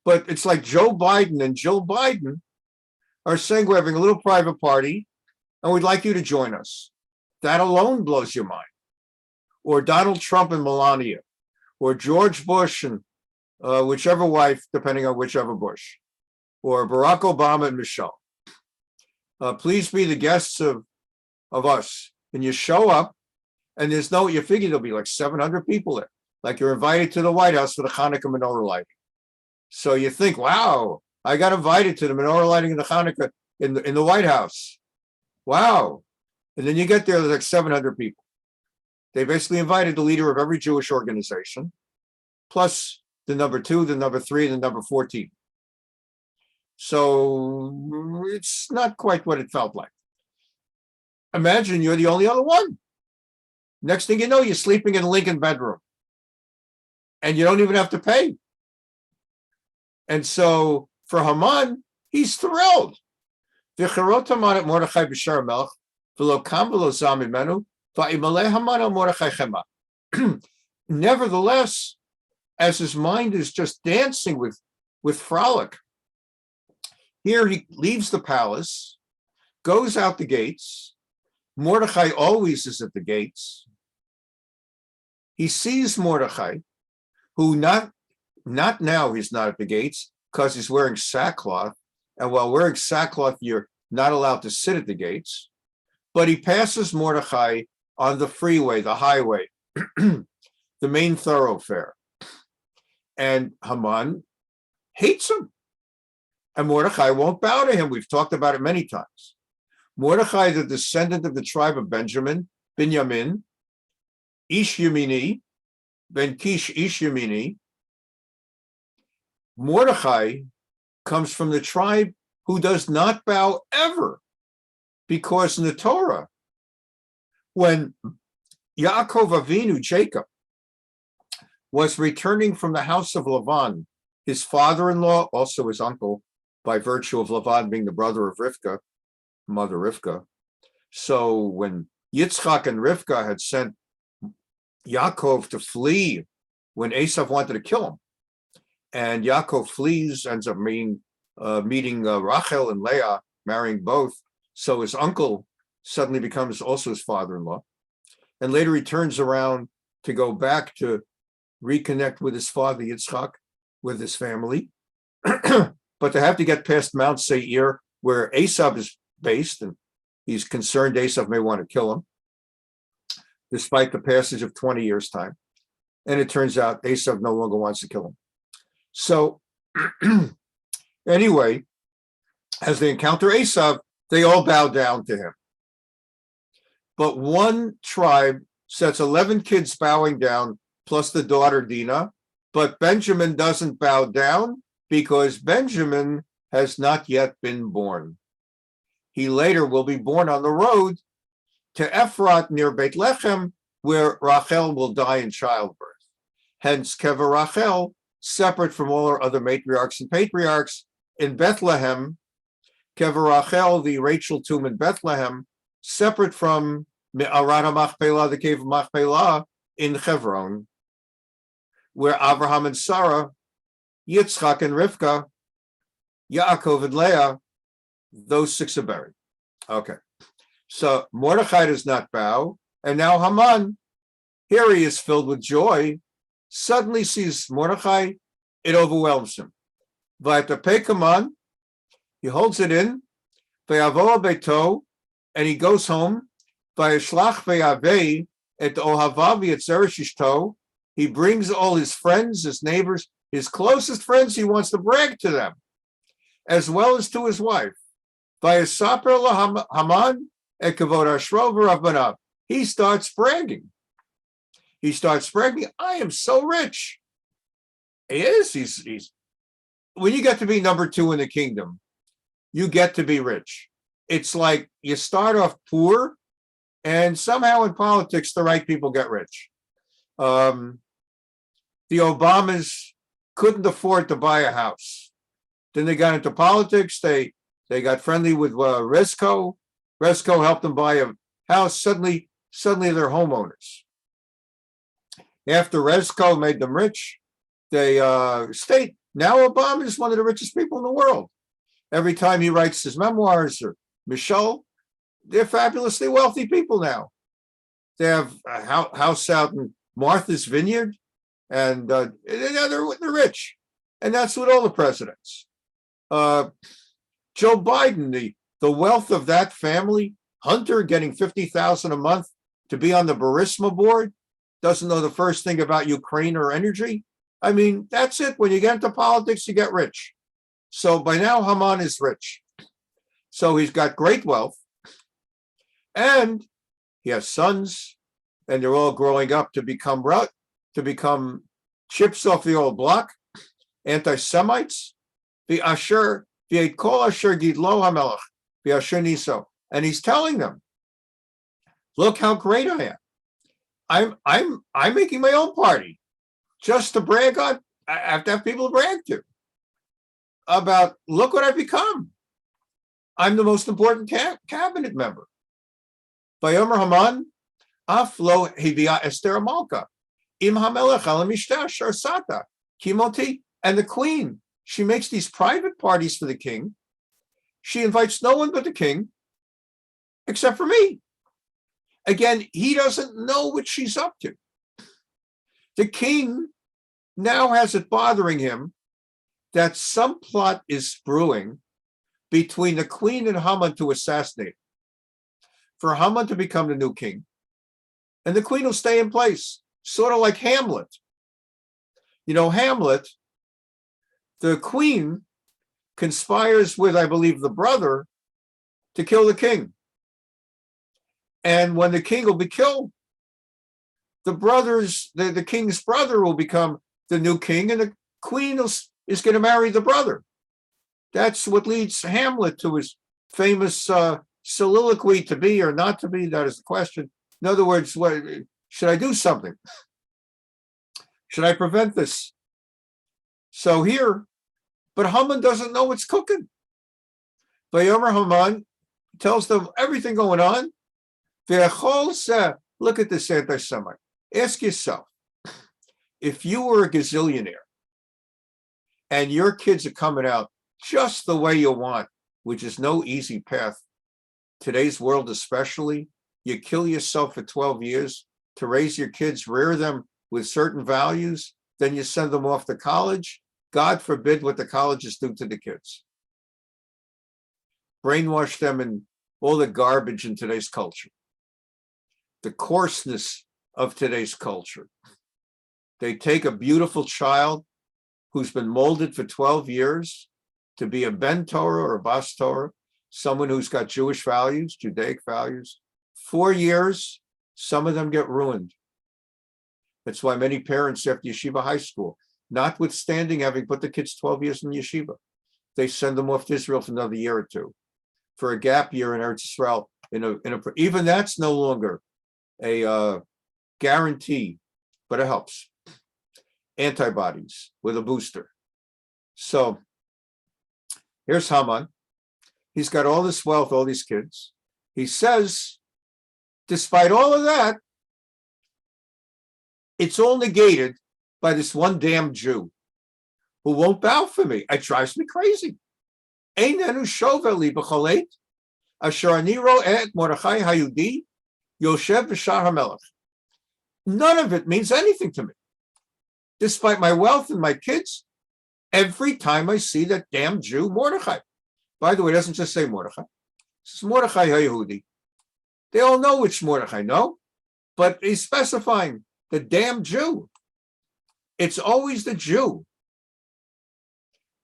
But it's like Joe Biden and Jill Biden are saying, we're having a little private party and we'd like you to join us. That alone blows your mind. Or Donald Trump and Melania, or George Bush and whichever wife, depending on whichever Bush, or Barack Obama and Michelle. Please be the guests of us. And you show up, and there's no, you figure there'll be like 700 people there. Like you're invited to the White House for the Hanukkah menorah lighting. So you think, wow, I got invited to the menorah lighting in the Hanukkah in the White House. Wow. And then you get there, there's like 700 people. They basically invited the leader of every Jewish organization, plus the number 2, the number 3, and the number 14. So it's not quite what it felt like. Imagine you're the only other one. Next thing you know, you're sleeping in a Lincoln bedroom. And you don't even have to pay. And so for Haman, he's thrilled. Nevertheless, as his mind is just dancing with frolic, here he leaves the palace, goes out the gates. Mordechai always is at the gates. He sees Mordechai, who not now he's not at the gates because he's wearing sackcloth. And while wearing sackcloth, you're not allowed to sit at the gates. But he passes Mordechai on the freeway, the highway, the main thoroughfare. And Haman hates him. And Mordechai won't bow to him. We've talked about it many times. Mordechai, the descendant of the tribe of Benjamin, Binyamin, Ish Yemini, Ben Kish Ish Yemini. Mordechai comes from the tribe who does not bow ever, because in the Torah, when Yaakov Avinu, Jacob, was returning from the house of Lavan, his father-in-law, also his uncle, by virtue of Lavan being the brother of Rivka, mother Rivka. So when Yitzchak and Rivka had sent Yaakov to flee when Esav wanted to kill him, and Yaakov flees, ends up meeting Rachel and Leah, marrying both. So his uncle suddenly becomes also his father-in-law. And later he turns around to go back to reconnect with his father, Yitzchak, with his family. But they have to get past Mount Seir, where Esav is based, and he's concerned Esav may want to kill him, despite the passage of 20 years' time. And it turns out Esav no longer wants to kill him. So anyway, as they encounter Esav, they all bow down to him. But one tribe sets 11 kids bowing down, plus the daughter Dinah. But Benjamin doesn't bow down because Benjamin has not yet been born. He later will be born on the road to Ephrat near Beit Lechem, where Rachel will die in childbirth. Hence, Kever Rachel separate from all our other matriarchs and patriarchs. In Bethlehem, Kever Rachel, the Rachel tomb in Bethlehem, separate from Me'arat HaMachpelah, the cave of Machpelah in Hebron, where Abraham and Sarah, Yitzchak and Rivka, Yaakov and Leah, those six are buried. Okay. So Mordechai does not bow. And now Haman, here he is filled with joy, suddenly sees Mordechai, it overwhelms him. Vayatapek Haman, he holds it in, Vayavo beto, and he goes home, Vayashlach vayavei et ohavav yetzeresh ishto, he brings all his friends, his neighbors, his closest friends, he wants to brag to them, as well as to his wife. Vayasaper Haman et kavod ashro v'rav banav. He starts bragging. He starts bragging, I am so rich. He is. He's when you get to be number 2 in the kingdom, you get to be rich. It's like you start off poor, and somehow in politics, the right people get rich. The Obamas couldn't afford to buy a house. Then they got into politics. They got friendly with Resco. Resco helped them buy a house. Suddenly they're homeowners. After Resco made them rich, they stayed. Now Obama is one of the richest people in the world. Every time he writes his memoirs or Michelle, they're fabulously wealthy people now. They have a house out in Martha's Vineyard, and they're rich. And that's with all the presidents. Joe Biden, the wealth of that family, Hunter getting $50,000 a month to be on the Burisma board, doesn't know the first thing about Ukraine or energy. I mean, that's it. When you get into politics, you get rich. So by now, Haman is rich. So he's got great wealth. And he has sons, and they're all growing up to become chips off the old block, anti-Semites. The Asher, the Kol Asher Gidlo HaMelech, the Asher Niso. And he's telling them, look how great I am. I'm making my own party just to brag on. I have to have people to brag to about, look what I've become. I'm the most important cabinet member. Vayomer Haman, Aflo Hivia Esther Malka, Im Hamelech Alamishta Sharsata, Kimoti, and the queen. She makes these private parties for the king. She invites no one but the king, except for me. Again, he doesn't know what she's up to. The king now has it bothering him that some plot is brewing between the queen and Haman to assassinate him, for Haman to become the new king, and the queen will stay in place, sort of like Hamlet. You know, Hamlet, the queen conspires with, I believe, the brother to kill the king. And when the king will be killed, the king's brother will become the new king, and the queen is going to marry the brother. That's what leads Hamlet to his famous soliloquy, to be or not to be. That is the question. In other words, should I do something? Should I prevent this? So here, but Haman doesn't know what's cooking. Vayomer Haman tells them everything going on. Look at this anti-Semite. Ask yourself, if you were a gazillionaire and your kids are coming out just the way you want, which is no easy path, today's world especially, you kill yourself for 12 years to raise your kids, rear them with certain values, then you send them off to college. God forbid what the colleges do to the kids. Brainwash them in all the garbage in today's culture, the coarseness of today's culture. They take a beautiful child who's been molded for 12 years to be a Ben Torah or a Bas Torah, someone who's got Jewish values, Judaic values. 4 years, some of them get ruined. That's why many parents after yeshiva high school, notwithstanding having put the kids 12 years in yeshiva, they send them off to Israel for another year or two, for a gap year in Eretz Israel. Even that's no longer a guarantee, but it helps. antibodies with a booster. So here's Haman. He's got all this wealth, all these kids. He says, despite all of that, it's all negated by this one damn Jew who won't bow for me. It drives me crazy. Einenu shoveli b'choleit asher ani ro'eh et Mordechai hayudi yoshev b'shar hamelech. None of it means anything to me. Despite my wealth and my kids, every time I see that damn Jew, Mordechai. By the way, it doesn't just say Mordechai. It says Mordechai HaYehudi. They all know which Mordechai, no? But he's specifying the damn Jew. It's always the Jew.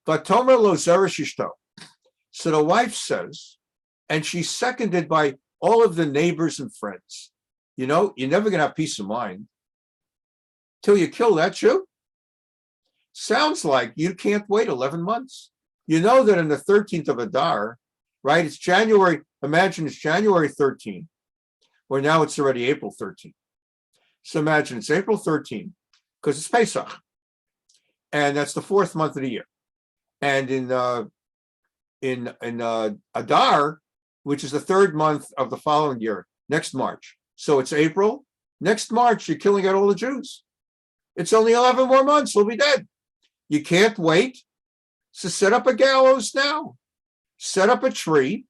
But Tomer lo zeresh ishto. So the wife says, and she's seconded by all of the neighbors and friends. You know, you're never going to have peace of mind till you kill that Jew. Sounds like you can't wait 11 months. You know that in the 13th of Adar, right? It's January. Imagine it's January 13th, or now it's already April 13th. So imagine it's April 13th because it's Pesach, and that's the 4th month of the year. And in Adar, which is the 3rd month of the following year, next March. So it's April. Next March, you're killing out all the Jews. It's only 11 more months. We'll be dead. You can't wait. So set up a gallows now. Set up a tree,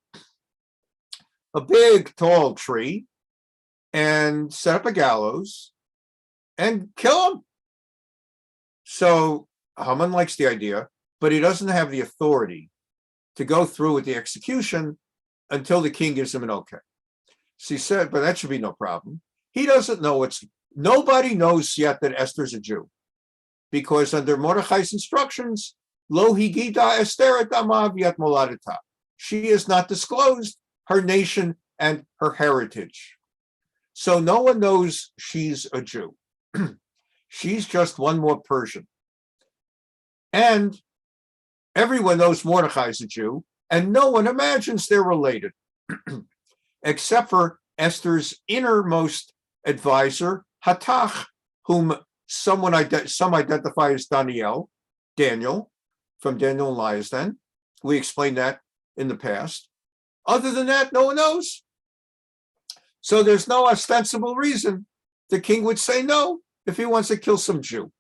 a big, tall tree, and set up a gallows and kill him. So Haman likes the idea, but he doesn't have the authority to go through with the execution until the king gives him an okay. So he said, but that should be no problem. He doesn't know nobody knows yet that Esther's a Jew, because under Mordechai's instructions, Lo higida Esther et ama v'yat moladata. She has not disclosed her nation and her heritage. So no one knows she's a Jew. She's just one more Persian. And everyone knows Mordechai's a Jew, and no one imagines they're related, except for Esther's innermost advisor, Hatach, whom some identify as Daniel, from Daniel and Liars then. We explained that in the past. Other than that, no one knows. So there's no ostensible reason the king would say no if he wants to kill some Jew.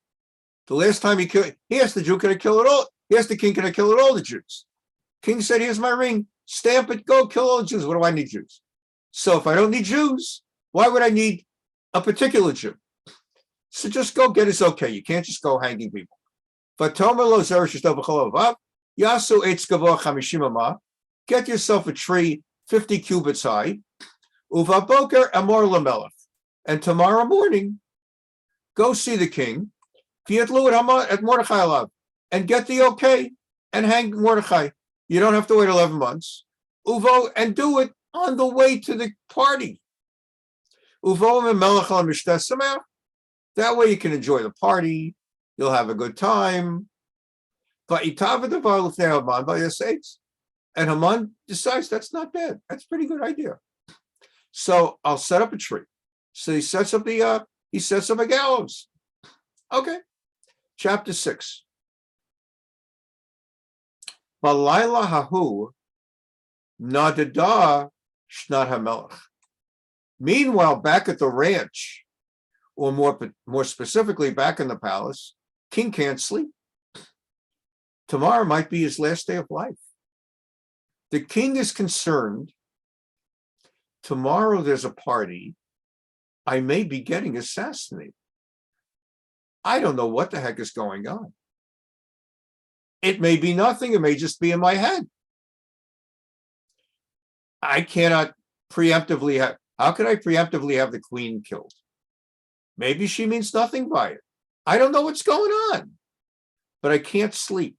The last time he asked the Jew, can I kill it all? He asked the king, can I kill it all the Jews? King said, here's my ring, stamp it, go kill all the Jews. What do I need Jews? So if I don't need Jews, why would I need a particular Jew? So just go get his okay. You can't just go hanging people. But Tomer lo zeresh ishto b'chol avav, yasu eitz gavoah 50 amah, get yourself a tree 50 cubits high, uvaboker amor lamelech, and tomorrow morning, go see the king, v'yatlu et Mordechai alav, and get the okay, and hang Mordechai. You don't have to wait 11 months. Uvo, and do it on the way to the party. Uvo memelech al mishteh sameach. That way you can enjoy the party. You'll have a good time. And Haman decides that's not bad. That's a pretty good idea. So I'll set up a tree. So he sets up a gallows. Okay. Chapter 6. Balayla hahu nadada shnat hamelech. Meanwhile, back at the ranch, or more specifically, back in the palace, king can't sleep. Tomorrow might be his last day of life. The king is concerned. Tomorrow there's a party. I may be getting assassinated. I don't know what the heck is going on. It may be nothing. It may just be in my head. I cannot preemptively have. How can I preemptively have the queen killed? Maybe she means nothing by it. I don't know what's going on, but I can't sleep.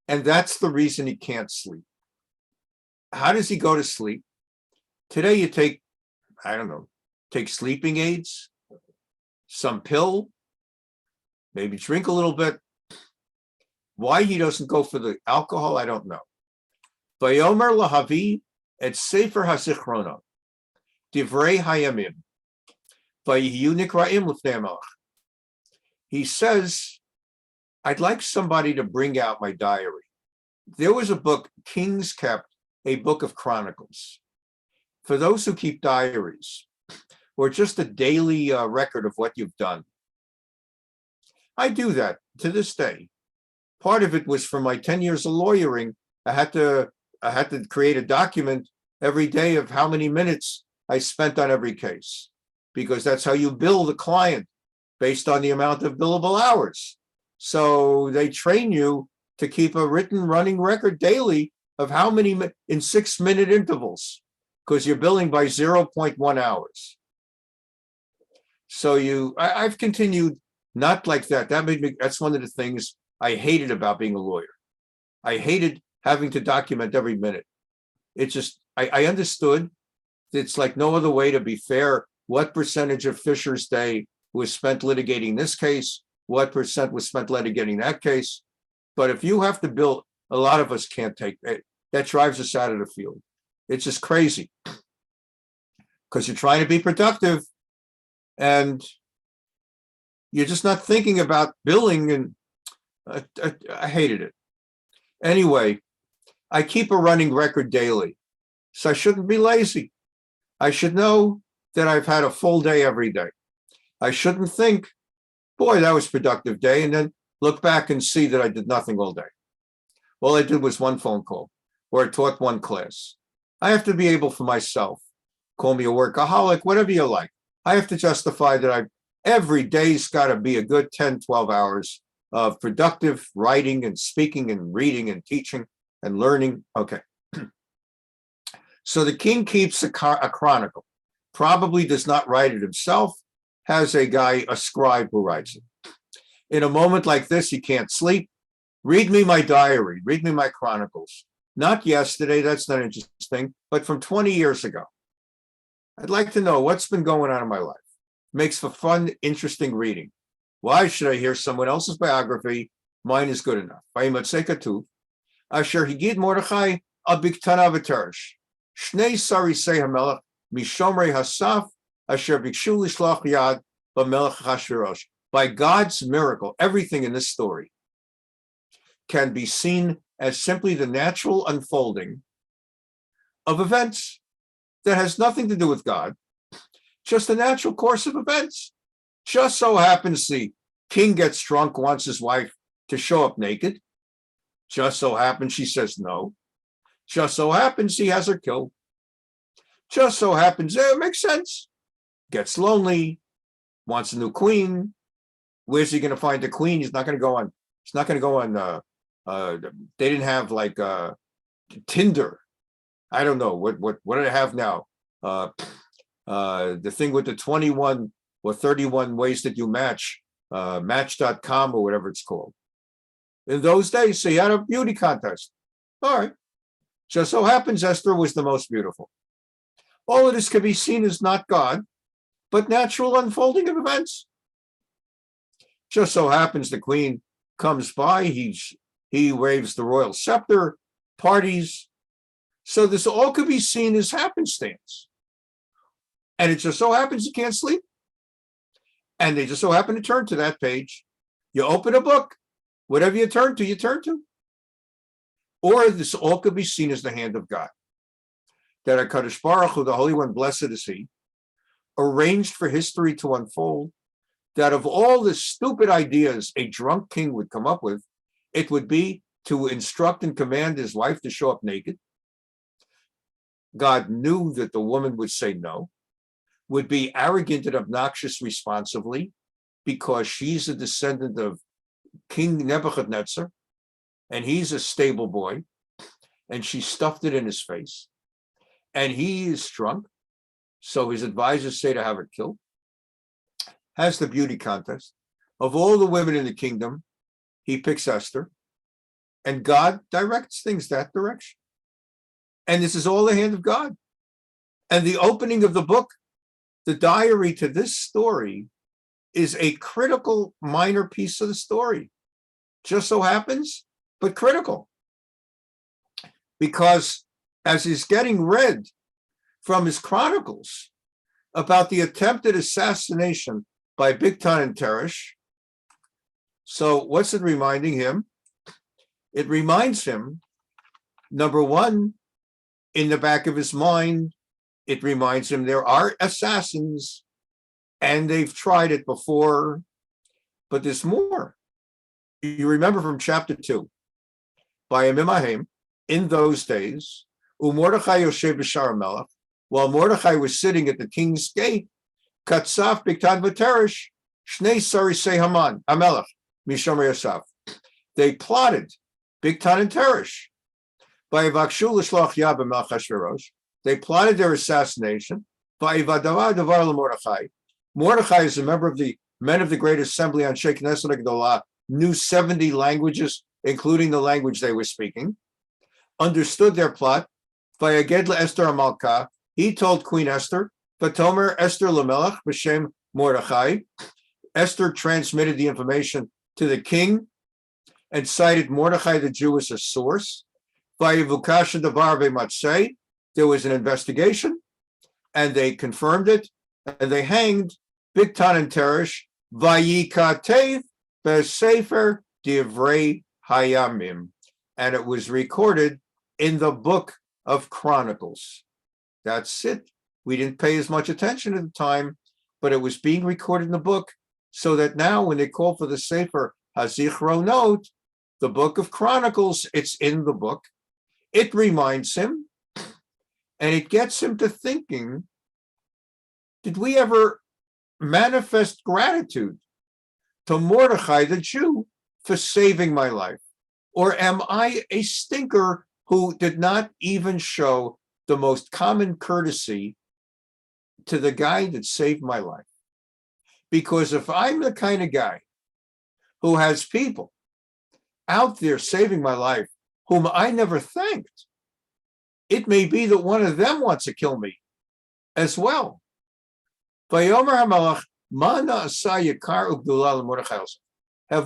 And that's the reason he can't sleep. How does he go to sleep? Today you take sleeping aids, some pill, maybe drink a little bit. Why he doesn't go for the alcohol, I don't know. Vayomer lahavi et sefer hasichrono, divrei hayamim, vayihu nikraim l'fnei hamelech. He says, I'd like somebody to bring out my diary. There was a book, Kings kept, a book of chronicles. For those who keep diaries, or just a daily record of what you've done. I do that to this day. Part of it was from my 10 years of lawyering. I had to create a document every day of how many minutes I spent on every case, because that's how you bill the client based on the amount of billable hours. So they train you to keep a written running record daily of how many in 6-minute intervals, because you're billing by 0.1 hours. So I've continued not like that. That's one of the things I hated about being a lawyer. I hated having to document every minute. It just, I understood it's like no other way to be fair. What percentage of Fisher's day was spent litigating this case? What percent was spent litigating that case? But if you have to bill, a lot of us can't take it. That drives us out of the field. It's just crazy because you're trying to be productive and you're just not thinking about billing, and I hated it. Anyway, I keep a running record daily, so I shouldn't be lazy. I should know that I've had a full day every day. I shouldn't think, boy, that was a productive day, and then look back and see that I did nothing all day. All I did was one phone call, or I taught one class. I have to be able for myself, call me a workaholic, whatever you like. I have to justify that every day's got to be a good 10, 12 hours of productive writing and speaking and reading and teaching and learning. Okay. So the king keeps a chronicle, probably does not write it himself, has a scribe who writes it. In a moment like this, he can't sleep. Read me my diary, read me my chronicles. Not yesterday, that's not interesting, but from 20 years ago. I'd like to know what's been going on in my life. Makes for fun, interesting reading. Why should I hear someone else's biography? Mine is good enough. By Mesekhet Tractate Asher higid Mordechai al biktanav v'teresh. Shnei sarisei hamelech mishomrei hasaf asher bikshu lishlach yad b'melech Achashverosh. By God's miracle, everything in this story can be seen as simply the natural unfolding of events that has nothing to do with God, just a natural course of events. Just so happens the king gets drunk, wants his wife to show up naked. Just so happens she says no. Just so happens he has her killed. Just so happens, it makes sense. Gets lonely, wants a new queen. Where's he going to find a queen? He's not going to go on. They didn't have like Tinder. I don't know what do they have now? The thing with the 21 or 31 ways that you match, match.com or whatever it's called. In those days, so you had a beauty contest. All right. Just so happens Esther was the most beautiful. All of this can be seen as not God, but natural unfolding of events. Just so happens the queen comes by, he waves the royal scepter, parties. So this all could be seen as happenstance. And it just so happens you can't sleep. And they just so happen to turn to that page. You open a book, whatever you turn to, you turn to. Or this all could be seen as the hand of God. That HaKadosh Baruch Hu, the Holy One, blessed is He, arranged for history to unfold, that of all the stupid ideas a drunk king would come up with, it would be to instruct and command his wife to show up naked. God knew that the woman would say no, would be arrogant and obnoxious responsively, because she's a descendant of King Nebuchadnezzar, and he's a stable boy, and she stuffed it in his face. And he is drunk, so his advisors say to have her killed. Has the beauty contest. Of all the women in the kingdom, he picks Esther, and God directs things that direction. And this is all the hand of God. And the opening of the book, the diary to this story, is a critical minor piece of the story. Just so happens, but critical. Because as he's getting read from his chronicles about the attempted assassination by Bigtan and Teresh, So what's it reminding him? It reminds him, number one, in the back of his mind, it reminds him there are assassins and they've tried it before, but there's more. You remember from chapter 2, by Amimahem, in those days, Mordechai Yoshev B'Shar Melech, while Mordechai was sitting at the king's gate, Katsaf Biktan V'Teresh, Shnei Sarisei Haman, Amelech, Mishomer Yosef. They plotted Biktan and Teresh. By Vakshu L'Shloch Yab Melech Hashverosh, they plotted their assassination. By Vadavar Davar LeMordechai. Mordechai is a member of the Men of the Great Assembly on Sheikh Knesset Gdolah, knew 70 languages, including the language they were speaking, understood their plot. By Agedla Esther Amalka, he told Queen Esther, Vatomer Esther Lamelech B'Shem Mordechai. Esther transmitted the information to the king and cited Mordechai the Jew as a source. By Vukasha Davar V'Matzei, there was an investigation, and they confirmed it, and they hanged Biktan and Teresh, Vayikatev Besefer Divrei Hayamim, and it was recorded in the book of Chronicles. That's it. We didn't pay as much attention at the time, but it was being recorded in the book, so that now when they call for the Sefer HaZichronot, the book of Chronicles, it's in the book. It reminds him, and it gets him to thinking, did we ever manifest gratitude to Mordechai the Jew for saving my life? Or am I a stinker who did not even show the most common courtesy to the guy that saved my life? Because if I'm the kind of guy who has people out there saving my life whom I never thanked, it may be that one of them wants to kill me as well. Have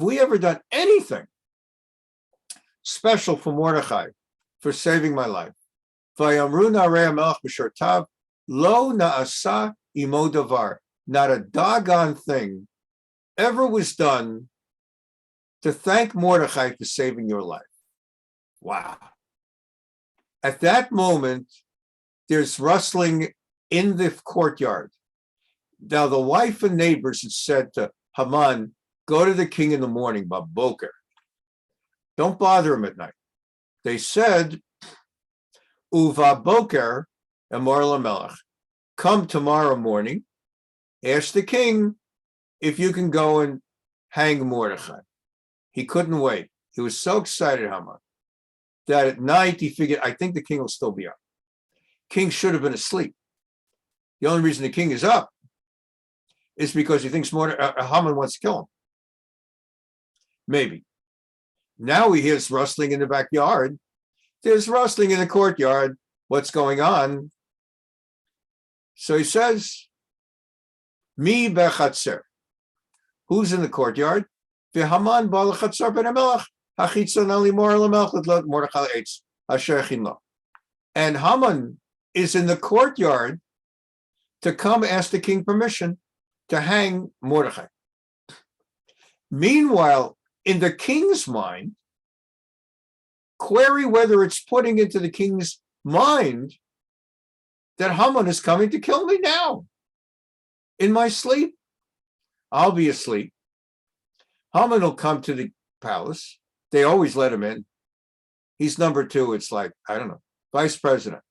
we ever done anything special for Mordechai for saving my life? Not a doggone thing ever was done to thank Mordechai for saving your life. Wow. At that moment, there's rustling in the courtyard. Now, the wife and neighbors had said to Haman, go to the king in the morning, Baboker. Don't bother him at night. They said, Uva Boker, Emor Lamelech, come tomorrow morning, ask the king if you can go and hang Mordechai. He couldn't wait. He was so excited, Haman, that at night he figured, I think the king will still be up. King should have been asleep. The only reason the king is up is because he thinks Haman wants to kill him. Maybe. Now he hears rustling in the backyard. There's rustling in the courtyard. What's going on? So he says, Mi bechatzer. Who's in the courtyard? V'Haman ba lechatzer ben hamelech hachitzon ali mor lamelech l'dlot Mordechai eitz asher chimlo. And Haman is in the courtyard to come ask the king permission to hang Mordechai. Meanwhile, in the king's mind, query whether it's putting into the king's mind that Haman is coming to kill me now. In my sleep, I'll be asleep. Haman will come to the palace. They always let him in. He's number 2. It's like, I don't know, vice president.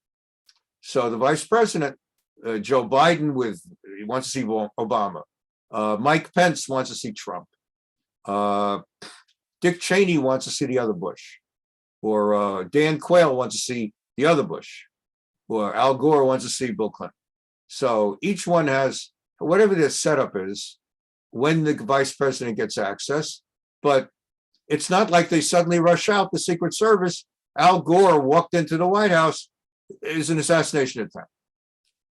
So the vice president, Joe Biden, he wants to see Obama. Mike Pence wants to see Trump. Dick Cheney wants to see the other Bush. Or Dan Quayle wants to see the other Bush. Or Al Gore wants to see Bill Clinton. So each one has, whatever their setup is, when the vice president gets access. But it's not like they suddenly rush out the Secret Service. Al Gore walked into the White House. Is an assassination attempt.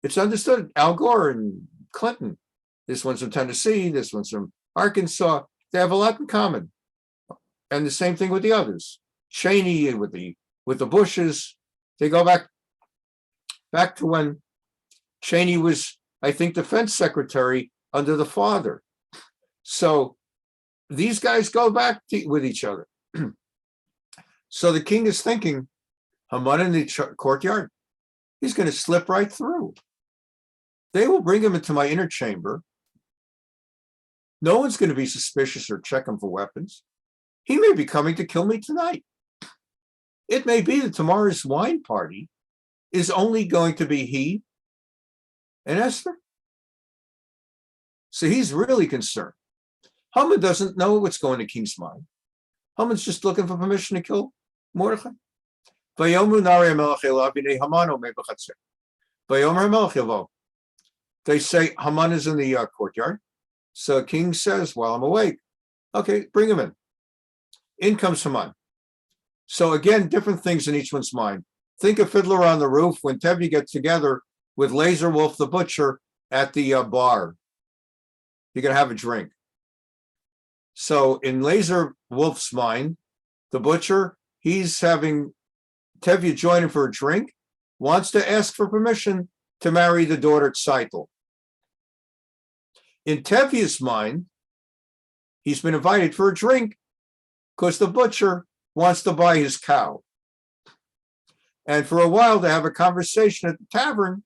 It's understood. Al Gore and Clinton, this one's from Tennessee, this one's from Arkansas. They have a lot in common. And the same thing with the others. Cheney and with the Bushes, they go back to when Cheney was, I think, defense secretary under the father. So these guys go back with each other. So the king is thinking, Haman in the courtyard, he's going to slip right through. They will bring him into my inner chamber. No one's going to be suspicious or check him for weapons. He may be coming to kill me tonight. It may be that tomorrow's wine party is only going to be he and Esther. So he's really concerned. Haman doesn't know what's going to King's mind. Haman's just looking for permission to kill Mordechai. They say Haman is in the courtyard. So king says, well, I'm awake. Okay, bring him in. In comes Haman. So again, different things in each one's mind. Think of Fiddler on the Roof when Tevye gets together with Laser Wolf the Butcher at the bar. You're going to have a drink. So in Laser Wolf's mind, the butcher, he's having Tevye join him for a drink, wants to ask for permission to marry the daughter Tzeitel. In Tevye's mind, he's been invited for a drink because the butcher wants to buy his cow. And for a while, they have a conversation at the tavern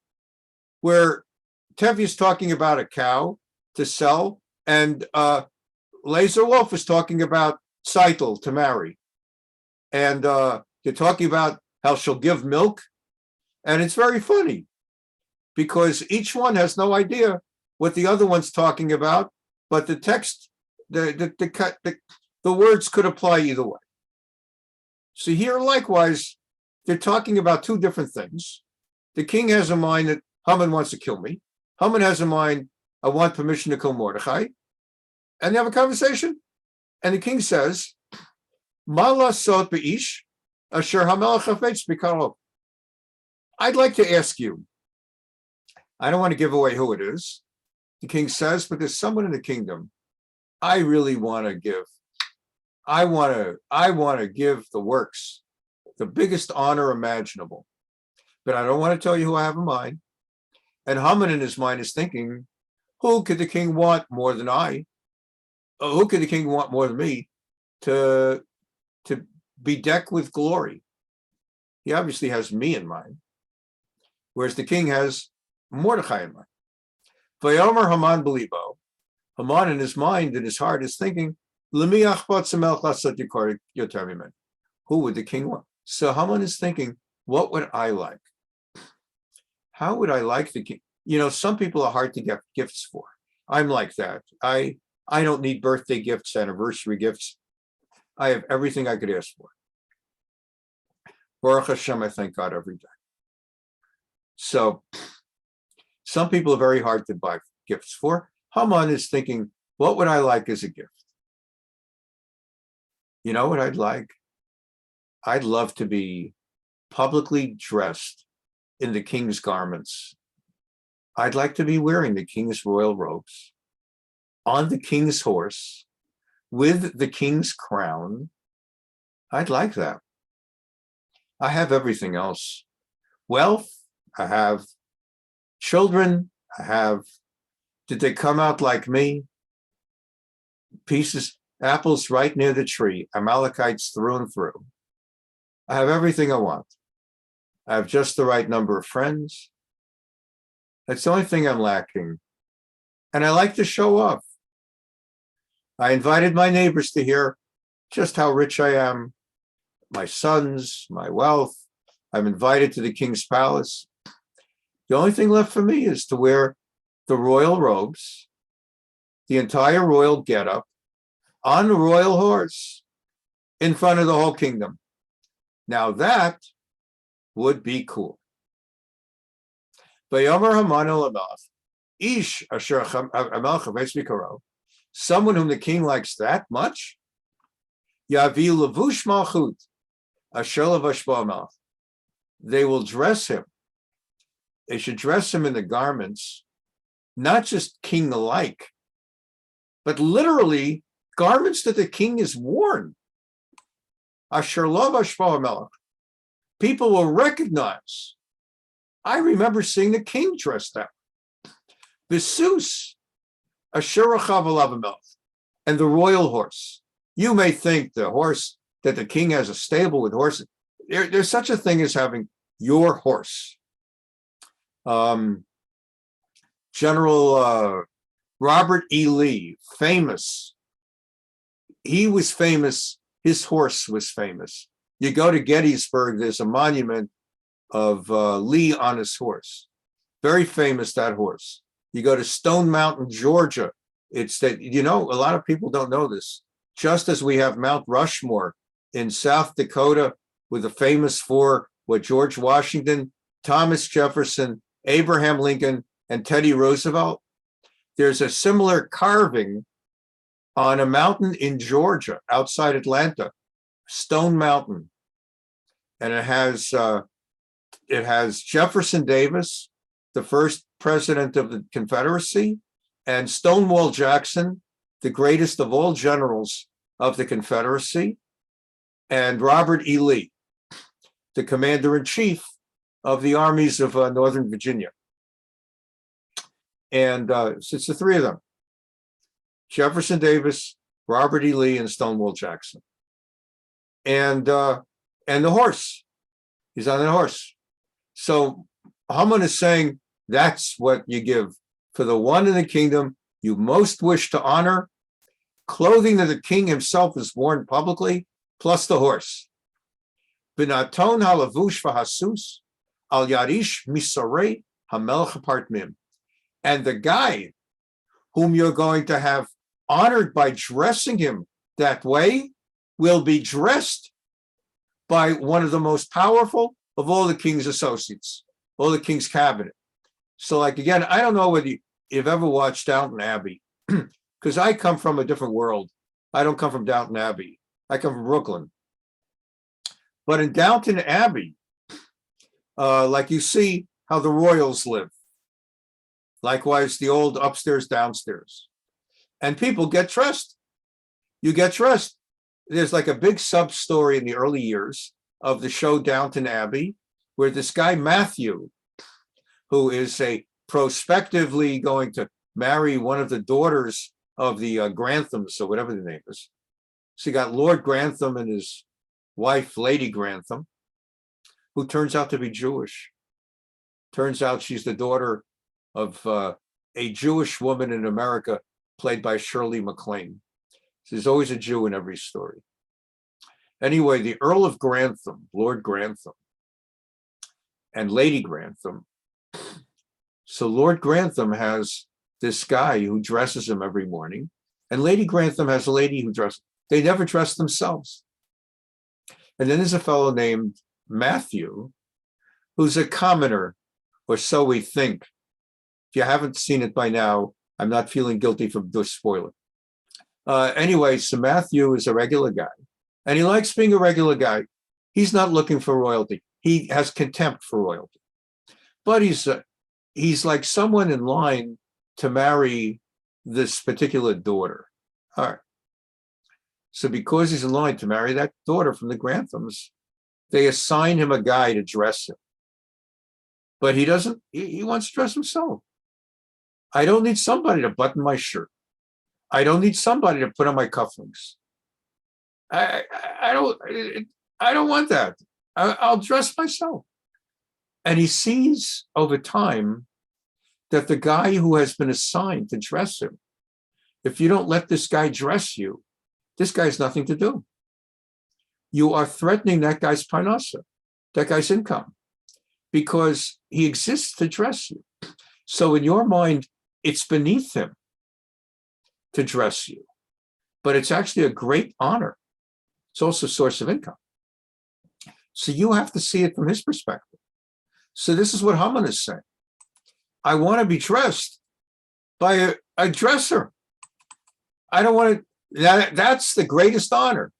where Tevye's talking about a cow to sell, and Laser Wolf is talking about Tzeitel to marry. And they're talking about how she'll give milk. And it's very funny because each one has no idea what the other one's talking about, but the text, the words could apply either way. So here, likewise, they're talking about two different things. The king has in mind that Haman wants to kill me. Haman has in mind, I want permission to kill Mordechai. And they have a conversation. And the king says, Ma lasot be'ish asher hamelech hafetz b'karov. I'd like to ask you, I don't want to give away who it is. The king says, but there's someone in the kingdom I really want to give. I want to give the works the biggest honor imaginable. But I don't want to tell you who I have in mind. And Haman in his mind is thinking, who could the king want more than I? Who could the king want more than me to be decked with glory? He obviously has me in mind, whereas the king has Mordechai in mind. Vayomer Haman belibo. Haman in his mind, in his heart, is thinking, who would the king want? So Haman is thinking, what would I like? How would I like the king? You know, some people are hard to get gifts for. I'm like that. I don't need birthday gifts, anniversary gifts. I have everything I could ask for. Baruch Hashem, I thank God every day. So some people are very hard to buy gifts for. Haman is thinking, what would I like as a gift? You know what I'd like? I'd love to be publicly dressed in the king's garments. I'd like to be wearing the king's royal robes, on the king's horse, with the king's crown. I'd like that. I have everything else. Wealth, I have. Children, I have. Did they come out like me? Pieces, apples right near the tree, Amalekites through and through. I have everything I want. I have just the right number of friends. That's the only thing I'm lacking. And I like to show off. I invited my neighbors to hear just how rich I am, my sons, my wealth. I'm invited to the king's palace. The only thing left for me is to wear the royal robes, the entire royal getup, on the royal horse, in front of the whole kingdom. Now that would be cool. Someone whom the king likes that much, they will dress him. They should dress him in the garments, not just king-alike, but literally garments that the king has worn. People will recognize. I remember seeing the king dressed that. Visus, and the royal horse. You may think the horse, that the king has a stable with horses. There's such a thing as having your horse. General Robert E. Lee, famous. He was famous. His horse was famous. You go to Gettysburg, there's a monument of Lee on his horse. Very famous, that horse. You go to Stone Mountain, Georgia. It's that, a lot of people don't know this. Just as we have Mount Rushmore in South Dakota with the famous four, George Washington, Thomas Jefferson, Abraham Lincoln, and Teddy Roosevelt, there's a similar carving on a mountain in Georgia, outside Atlanta, Stone Mountain. And it has Jefferson Davis, the first president of the Confederacy, and Stonewall Jackson, the greatest of all generals of the Confederacy, and Robert E. Lee, the commander-in-chief of the armies of Northern Virginia. And it's the three of them: Jefferson Davis, Robert E. Lee, and Stonewall Jackson. And the horse, he's on the horse. So Haman is saying, that's what you give for the one in the kingdom you most wish to honor, clothing that the king himself has worn publicly, plus the horse. B'naton halavush v'hasus al yarish misarei hamelech apartmim. And the guy whom you're going to have honored by dressing him that way will be dressed by one of the most powerful of all the king's associates, all the king's cabinet. So, again, I don't know whether you've ever watched Downton Abbey, because I come from a different world. I don't come from Downton Abbey. I come from Brooklyn. But in Downton Abbey, you see how the royals live. Likewise, the old upstairs, downstairs. And people get dressed. You get dressed. There's like a big sub-story in the early years of the show Downton Abbey, where this guy, Matthew, who is prospectively going to marry one of the daughters of the Granthams, or whatever the name is. So you got Lord Grantham and his wife, Lady Grantham, who turns out to be Jewish. Turns out she's the daughter of a Jewish woman in America, played by Shirley MacLaine. So there's always a Jew in every story. Anyway, the Earl of Grantham, Lord Grantham, and Lady Grantham. So Lord Grantham has this guy who dresses him every morning, and Lady Grantham has a lady who dresses. They never dress themselves. And then there's a fellow named Matthew, who's a commoner, or so we think. If you haven't seen it by now, I'm not feeling guilty for this spoiler. Anyway, so Matthew is a regular guy, and he likes being a regular guy. He's not looking for royalty. He has contempt for royalty. But he's like someone in line to marry this particular daughter. All right. So because he's in line to marry that daughter from the Granthams, they assign him a guy to dress him. But he doesn't, he wants to dress himself. I don't need somebody to button my shirt. I don't need somebody to put on my cufflinks. I don't want that. I'll dress myself. And he sees over time that the guy who has been assigned to dress him, if you don't let this guy dress you, this guy has nothing to do. You are threatening that guy's parnasa, that guy's income, because he exists to dress you. So in your mind, it's beneath him to dress you, but it's actually a great honor. It's also a source of income. So you have to see it from his perspective. So this is what Haman is saying. I want to be dressed by a dresser. I don't want to, that's the greatest honor,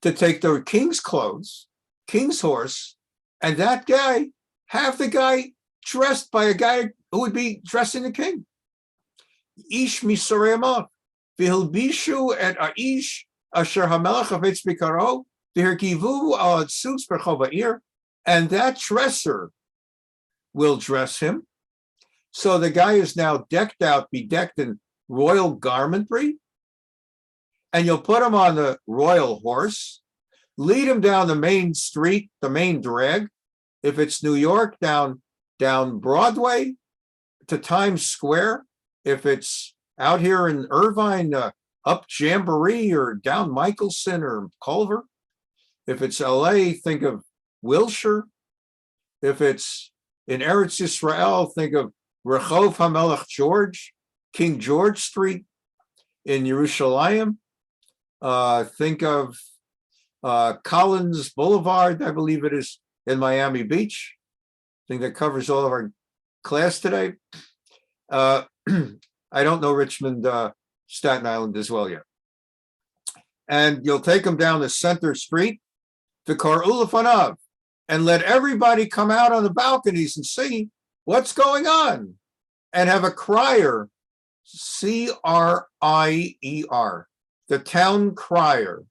to take the king's clothes, king's horse, and that guy, have the guy dressed by a guy who would be dressing the king. Ish misarei v'hilbishu et aish asher hamelech havetz bikaro v'herkivu al tzutz berchov ha'ir, and that dresser will dress him. So the guy is now decked out, bedecked in royal garmentry, and you'll put him on the royal horse, lead him down the main street, the main drag. If it's New York, down Broadway to Times Square. If it's out here in Irvine, up Jamboree or down Michelson or Culver. If it's LA, think of Wilshire. If it's in Eretz Yisrael, think of Rehov HaMelech George, King George Street. In Yerushalayim, think of Collins Boulevard, I believe it is, in Miami Beach. I think that covers all of our class today. I don't know Richmond, Staten Island as well yet. And you'll take them down the center street to Kar Ulafanav and let everybody come out on the balconies and see what's going on and have a crier, C-R-I-E-R, the town crier.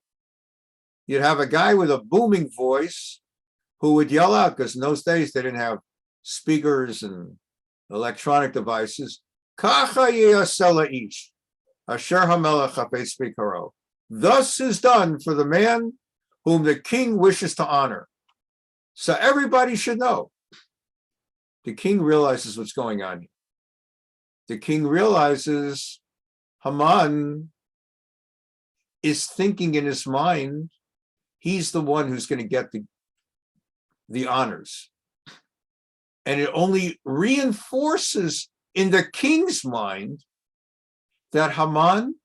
You'd have a guy with a booming voice who would yell out, because in those days they didn't have speakers and electronic devices. Kacha yeyaseh ish, asher hamelech hafetz bikaro. Thus is done for the man whom the king wishes to honor. So everybody should know. The king realizes what's going on here. The king realizes Haman is thinking in his mind, he's the one who's going to get the honors. And it only reinforces in the king's mind that Haman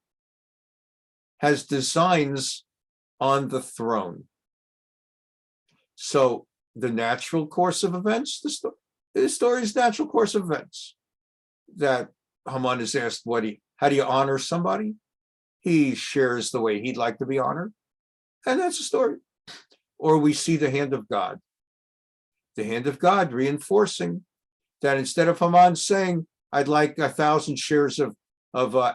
has designs on the throne. So the natural course of events, the story's natural course of events, that Haman is asked how do you honor somebody? He shares the way he'd like to be honored. And that's the story. Or we see the hand of God. The hand of God reinforcing that instead of Haman saying, I'd like 1,000 shares of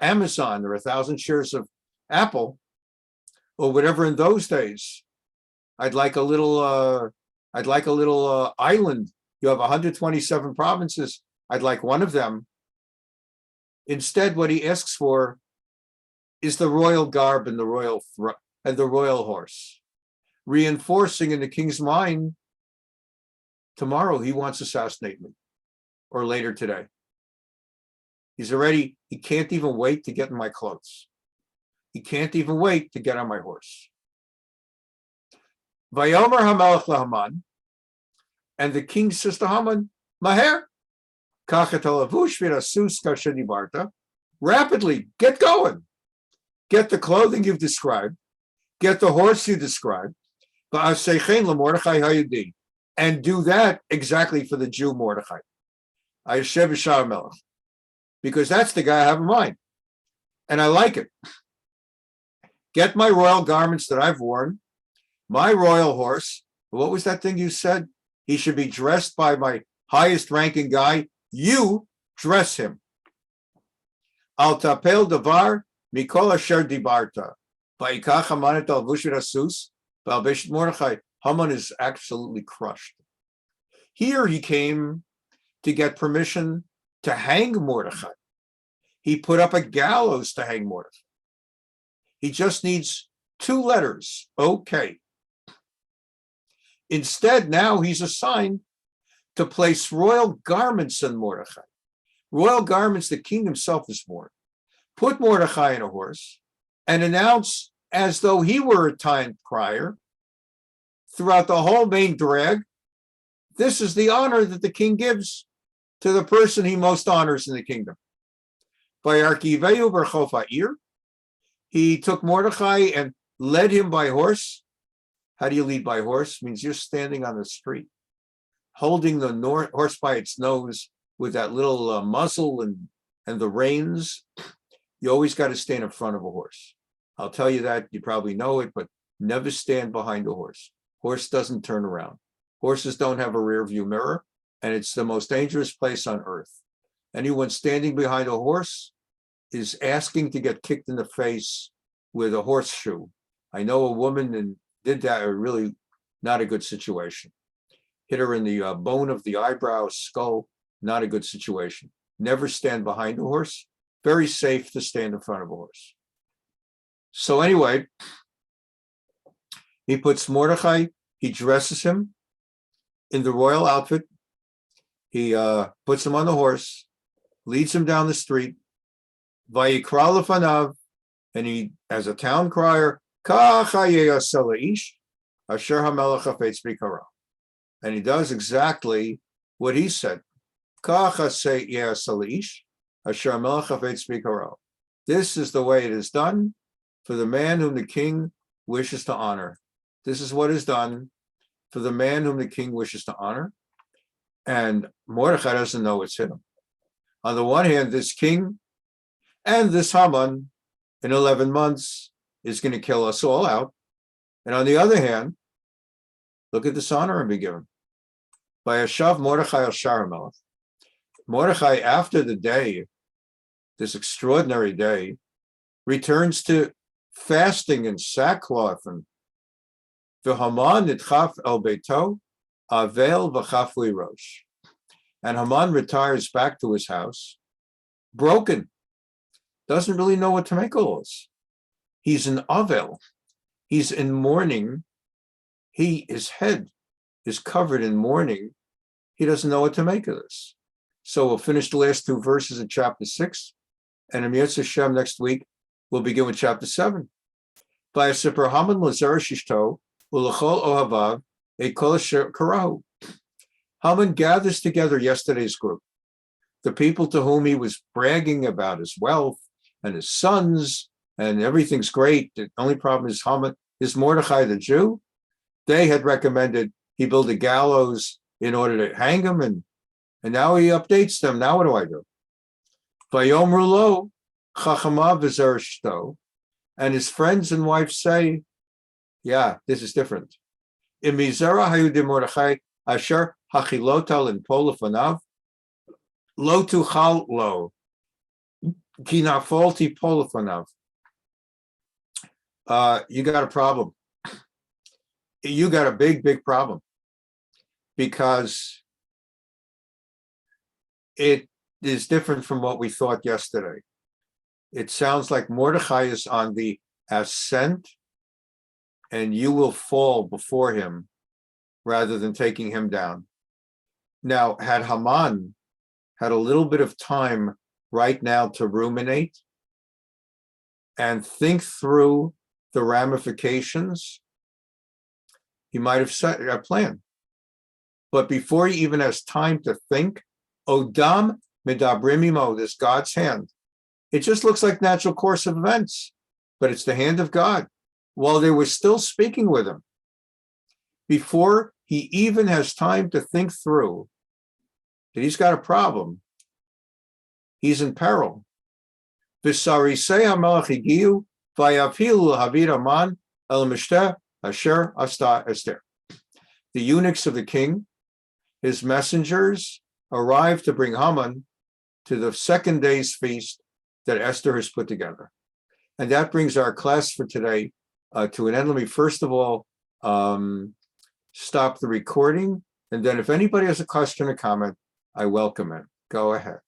Amazon or 1,000 shares of Apple or whatever in those days, I'd like a little island. You have 127 provinces. I'd like one of them. Instead, what he asks for is the royal garb and the royal horse, reinforcing in the king's mind, tomorrow he wants to assassinate me, or later today. He can't even wait to get in my clothes. He can't even wait to get on my horse. Vayomer hamelech laHaman, and the king says to Haman, Maher, rapidly, get going. Get the clothing you've described, get the horse you described, and do that exactly for the Jew Mordechai. Because that's the guy I have in mind. And I like it. Get my royal garments that I've worn, my royal horse. What was that thing you said? He should be dressed by my highest ranking guy. You dress him. Al tapel davar mikol asher dibarta. Vayikach Haman et alvush v'rasus v'albeshet Mordechai. Haman is absolutely crushed. Here he came to get permission to hang Mordechai. He put up a gallows to hang Mordechai. He just needs 2 letters. Okay. Instead, now he's assigned to place royal garments on Mordechai. Royal garments the king himself has worn. Put Mordechai on a horse and announce as though he were a time crier throughout the whole main drag, this is the honor that the king gives to the person he most honors in the kingdom. By Arkiveu Berchof Ha'ir, he took Mordechai and led him by horse. How do you lead by horse? It means you're standing on the street, holding the horse by its nose with that little muzzle and the reins. You always got to stand in front of a horse. I'll tell you that, you probably know it, but never stand behind a horse. Horse doesn't turn around. Horses don't have a rear view mirror, and it's the most dangerous place on earth. Anyone standing behind a horse is asking to get kicked in the face with a horseshoe. I know a woman and did that, a really not a good situation. Hit her in the bone of the eyebrow, skull, not a good situation. Never stand behind a horse. Very safe to stand in front of a horse. So anyway, he puts Mordechai, he dresses him in the royal outfit. He puts him on the horse, leads him down the street, Vayikra lefanav, and he, as a town crier, Kach hayaseh la'ish, asher hamelech hafetz bikaro. And he does exactly what he said. Kach hayaseh la'ish, asher hamelech hafetz bikaro. This is the way it is done for the man whom the king wishes to honor. This is what is done for the man whom the king wishes to honor. And Mordechai doesn't know it's him. On the one hand, this king and this Haman in 11 months is going to kill us all out. And on the other hand, look at this honor and be given. By Yashav Mordechai al Shar HaMelech. Mordechai, after the day, this extraordinary day, returns to fasting and sackcloth, and Haman nitchaf el beito avel v'chafli rosh. And Haman retires back to his house, broken, doesn't really know what to make of all this. He's in avel, he's in mourning. His head is covered in mourning. He doesn't know what to make of this. So we'll finish the last two verses of chapter 6, and in Yetzer Hashem next week we'll begin with chapter 7. Vayasipur Haman l'zer shishto ulachol ohavav ekol asher karahu. Haman gathers together yesterday's group, the people to whom he was bragging about his wealth and his sons, and everything's great. The only problem is Haman is Mordechai the Jew. They had recommended he build a gallows in order to hang him, and now he updates them. Now what do I do? Vayomru lo chachama v'zer shto, and his friends and wife say, yeah, this is different. Imizera hayu de Mordechai asher hachilotal in polafanav lo tuchal lo ki nafalti polafanav. You got a problem. You got a big problem, because it is different from what we thought yesterday. It sounds like Mordechai is on the ascent, and you will fall before him rather than taking him down. Now, had Haman had a little bit of time right now to ruminate and think through the ramifications, he might have set a plan. But before he even has time to think, Odam medabrim imo, this God's hand. It just looks like natural course of events, but it's the hand of God. While they were still speaking with him, before he even has time to think through that he's got a problem, he's in peril. V'sarisei hamelech higiu v'yafilu havid Haman el mishteh asher asta Esther. The eunuchs of the king, his messengers, arrived to bring Haman to the second day's feast that Esther has put together. And that brings our class for today to an end. Let me first of all stop the recording, and then if anybody has a question or comment, I welcome it. Go ahead.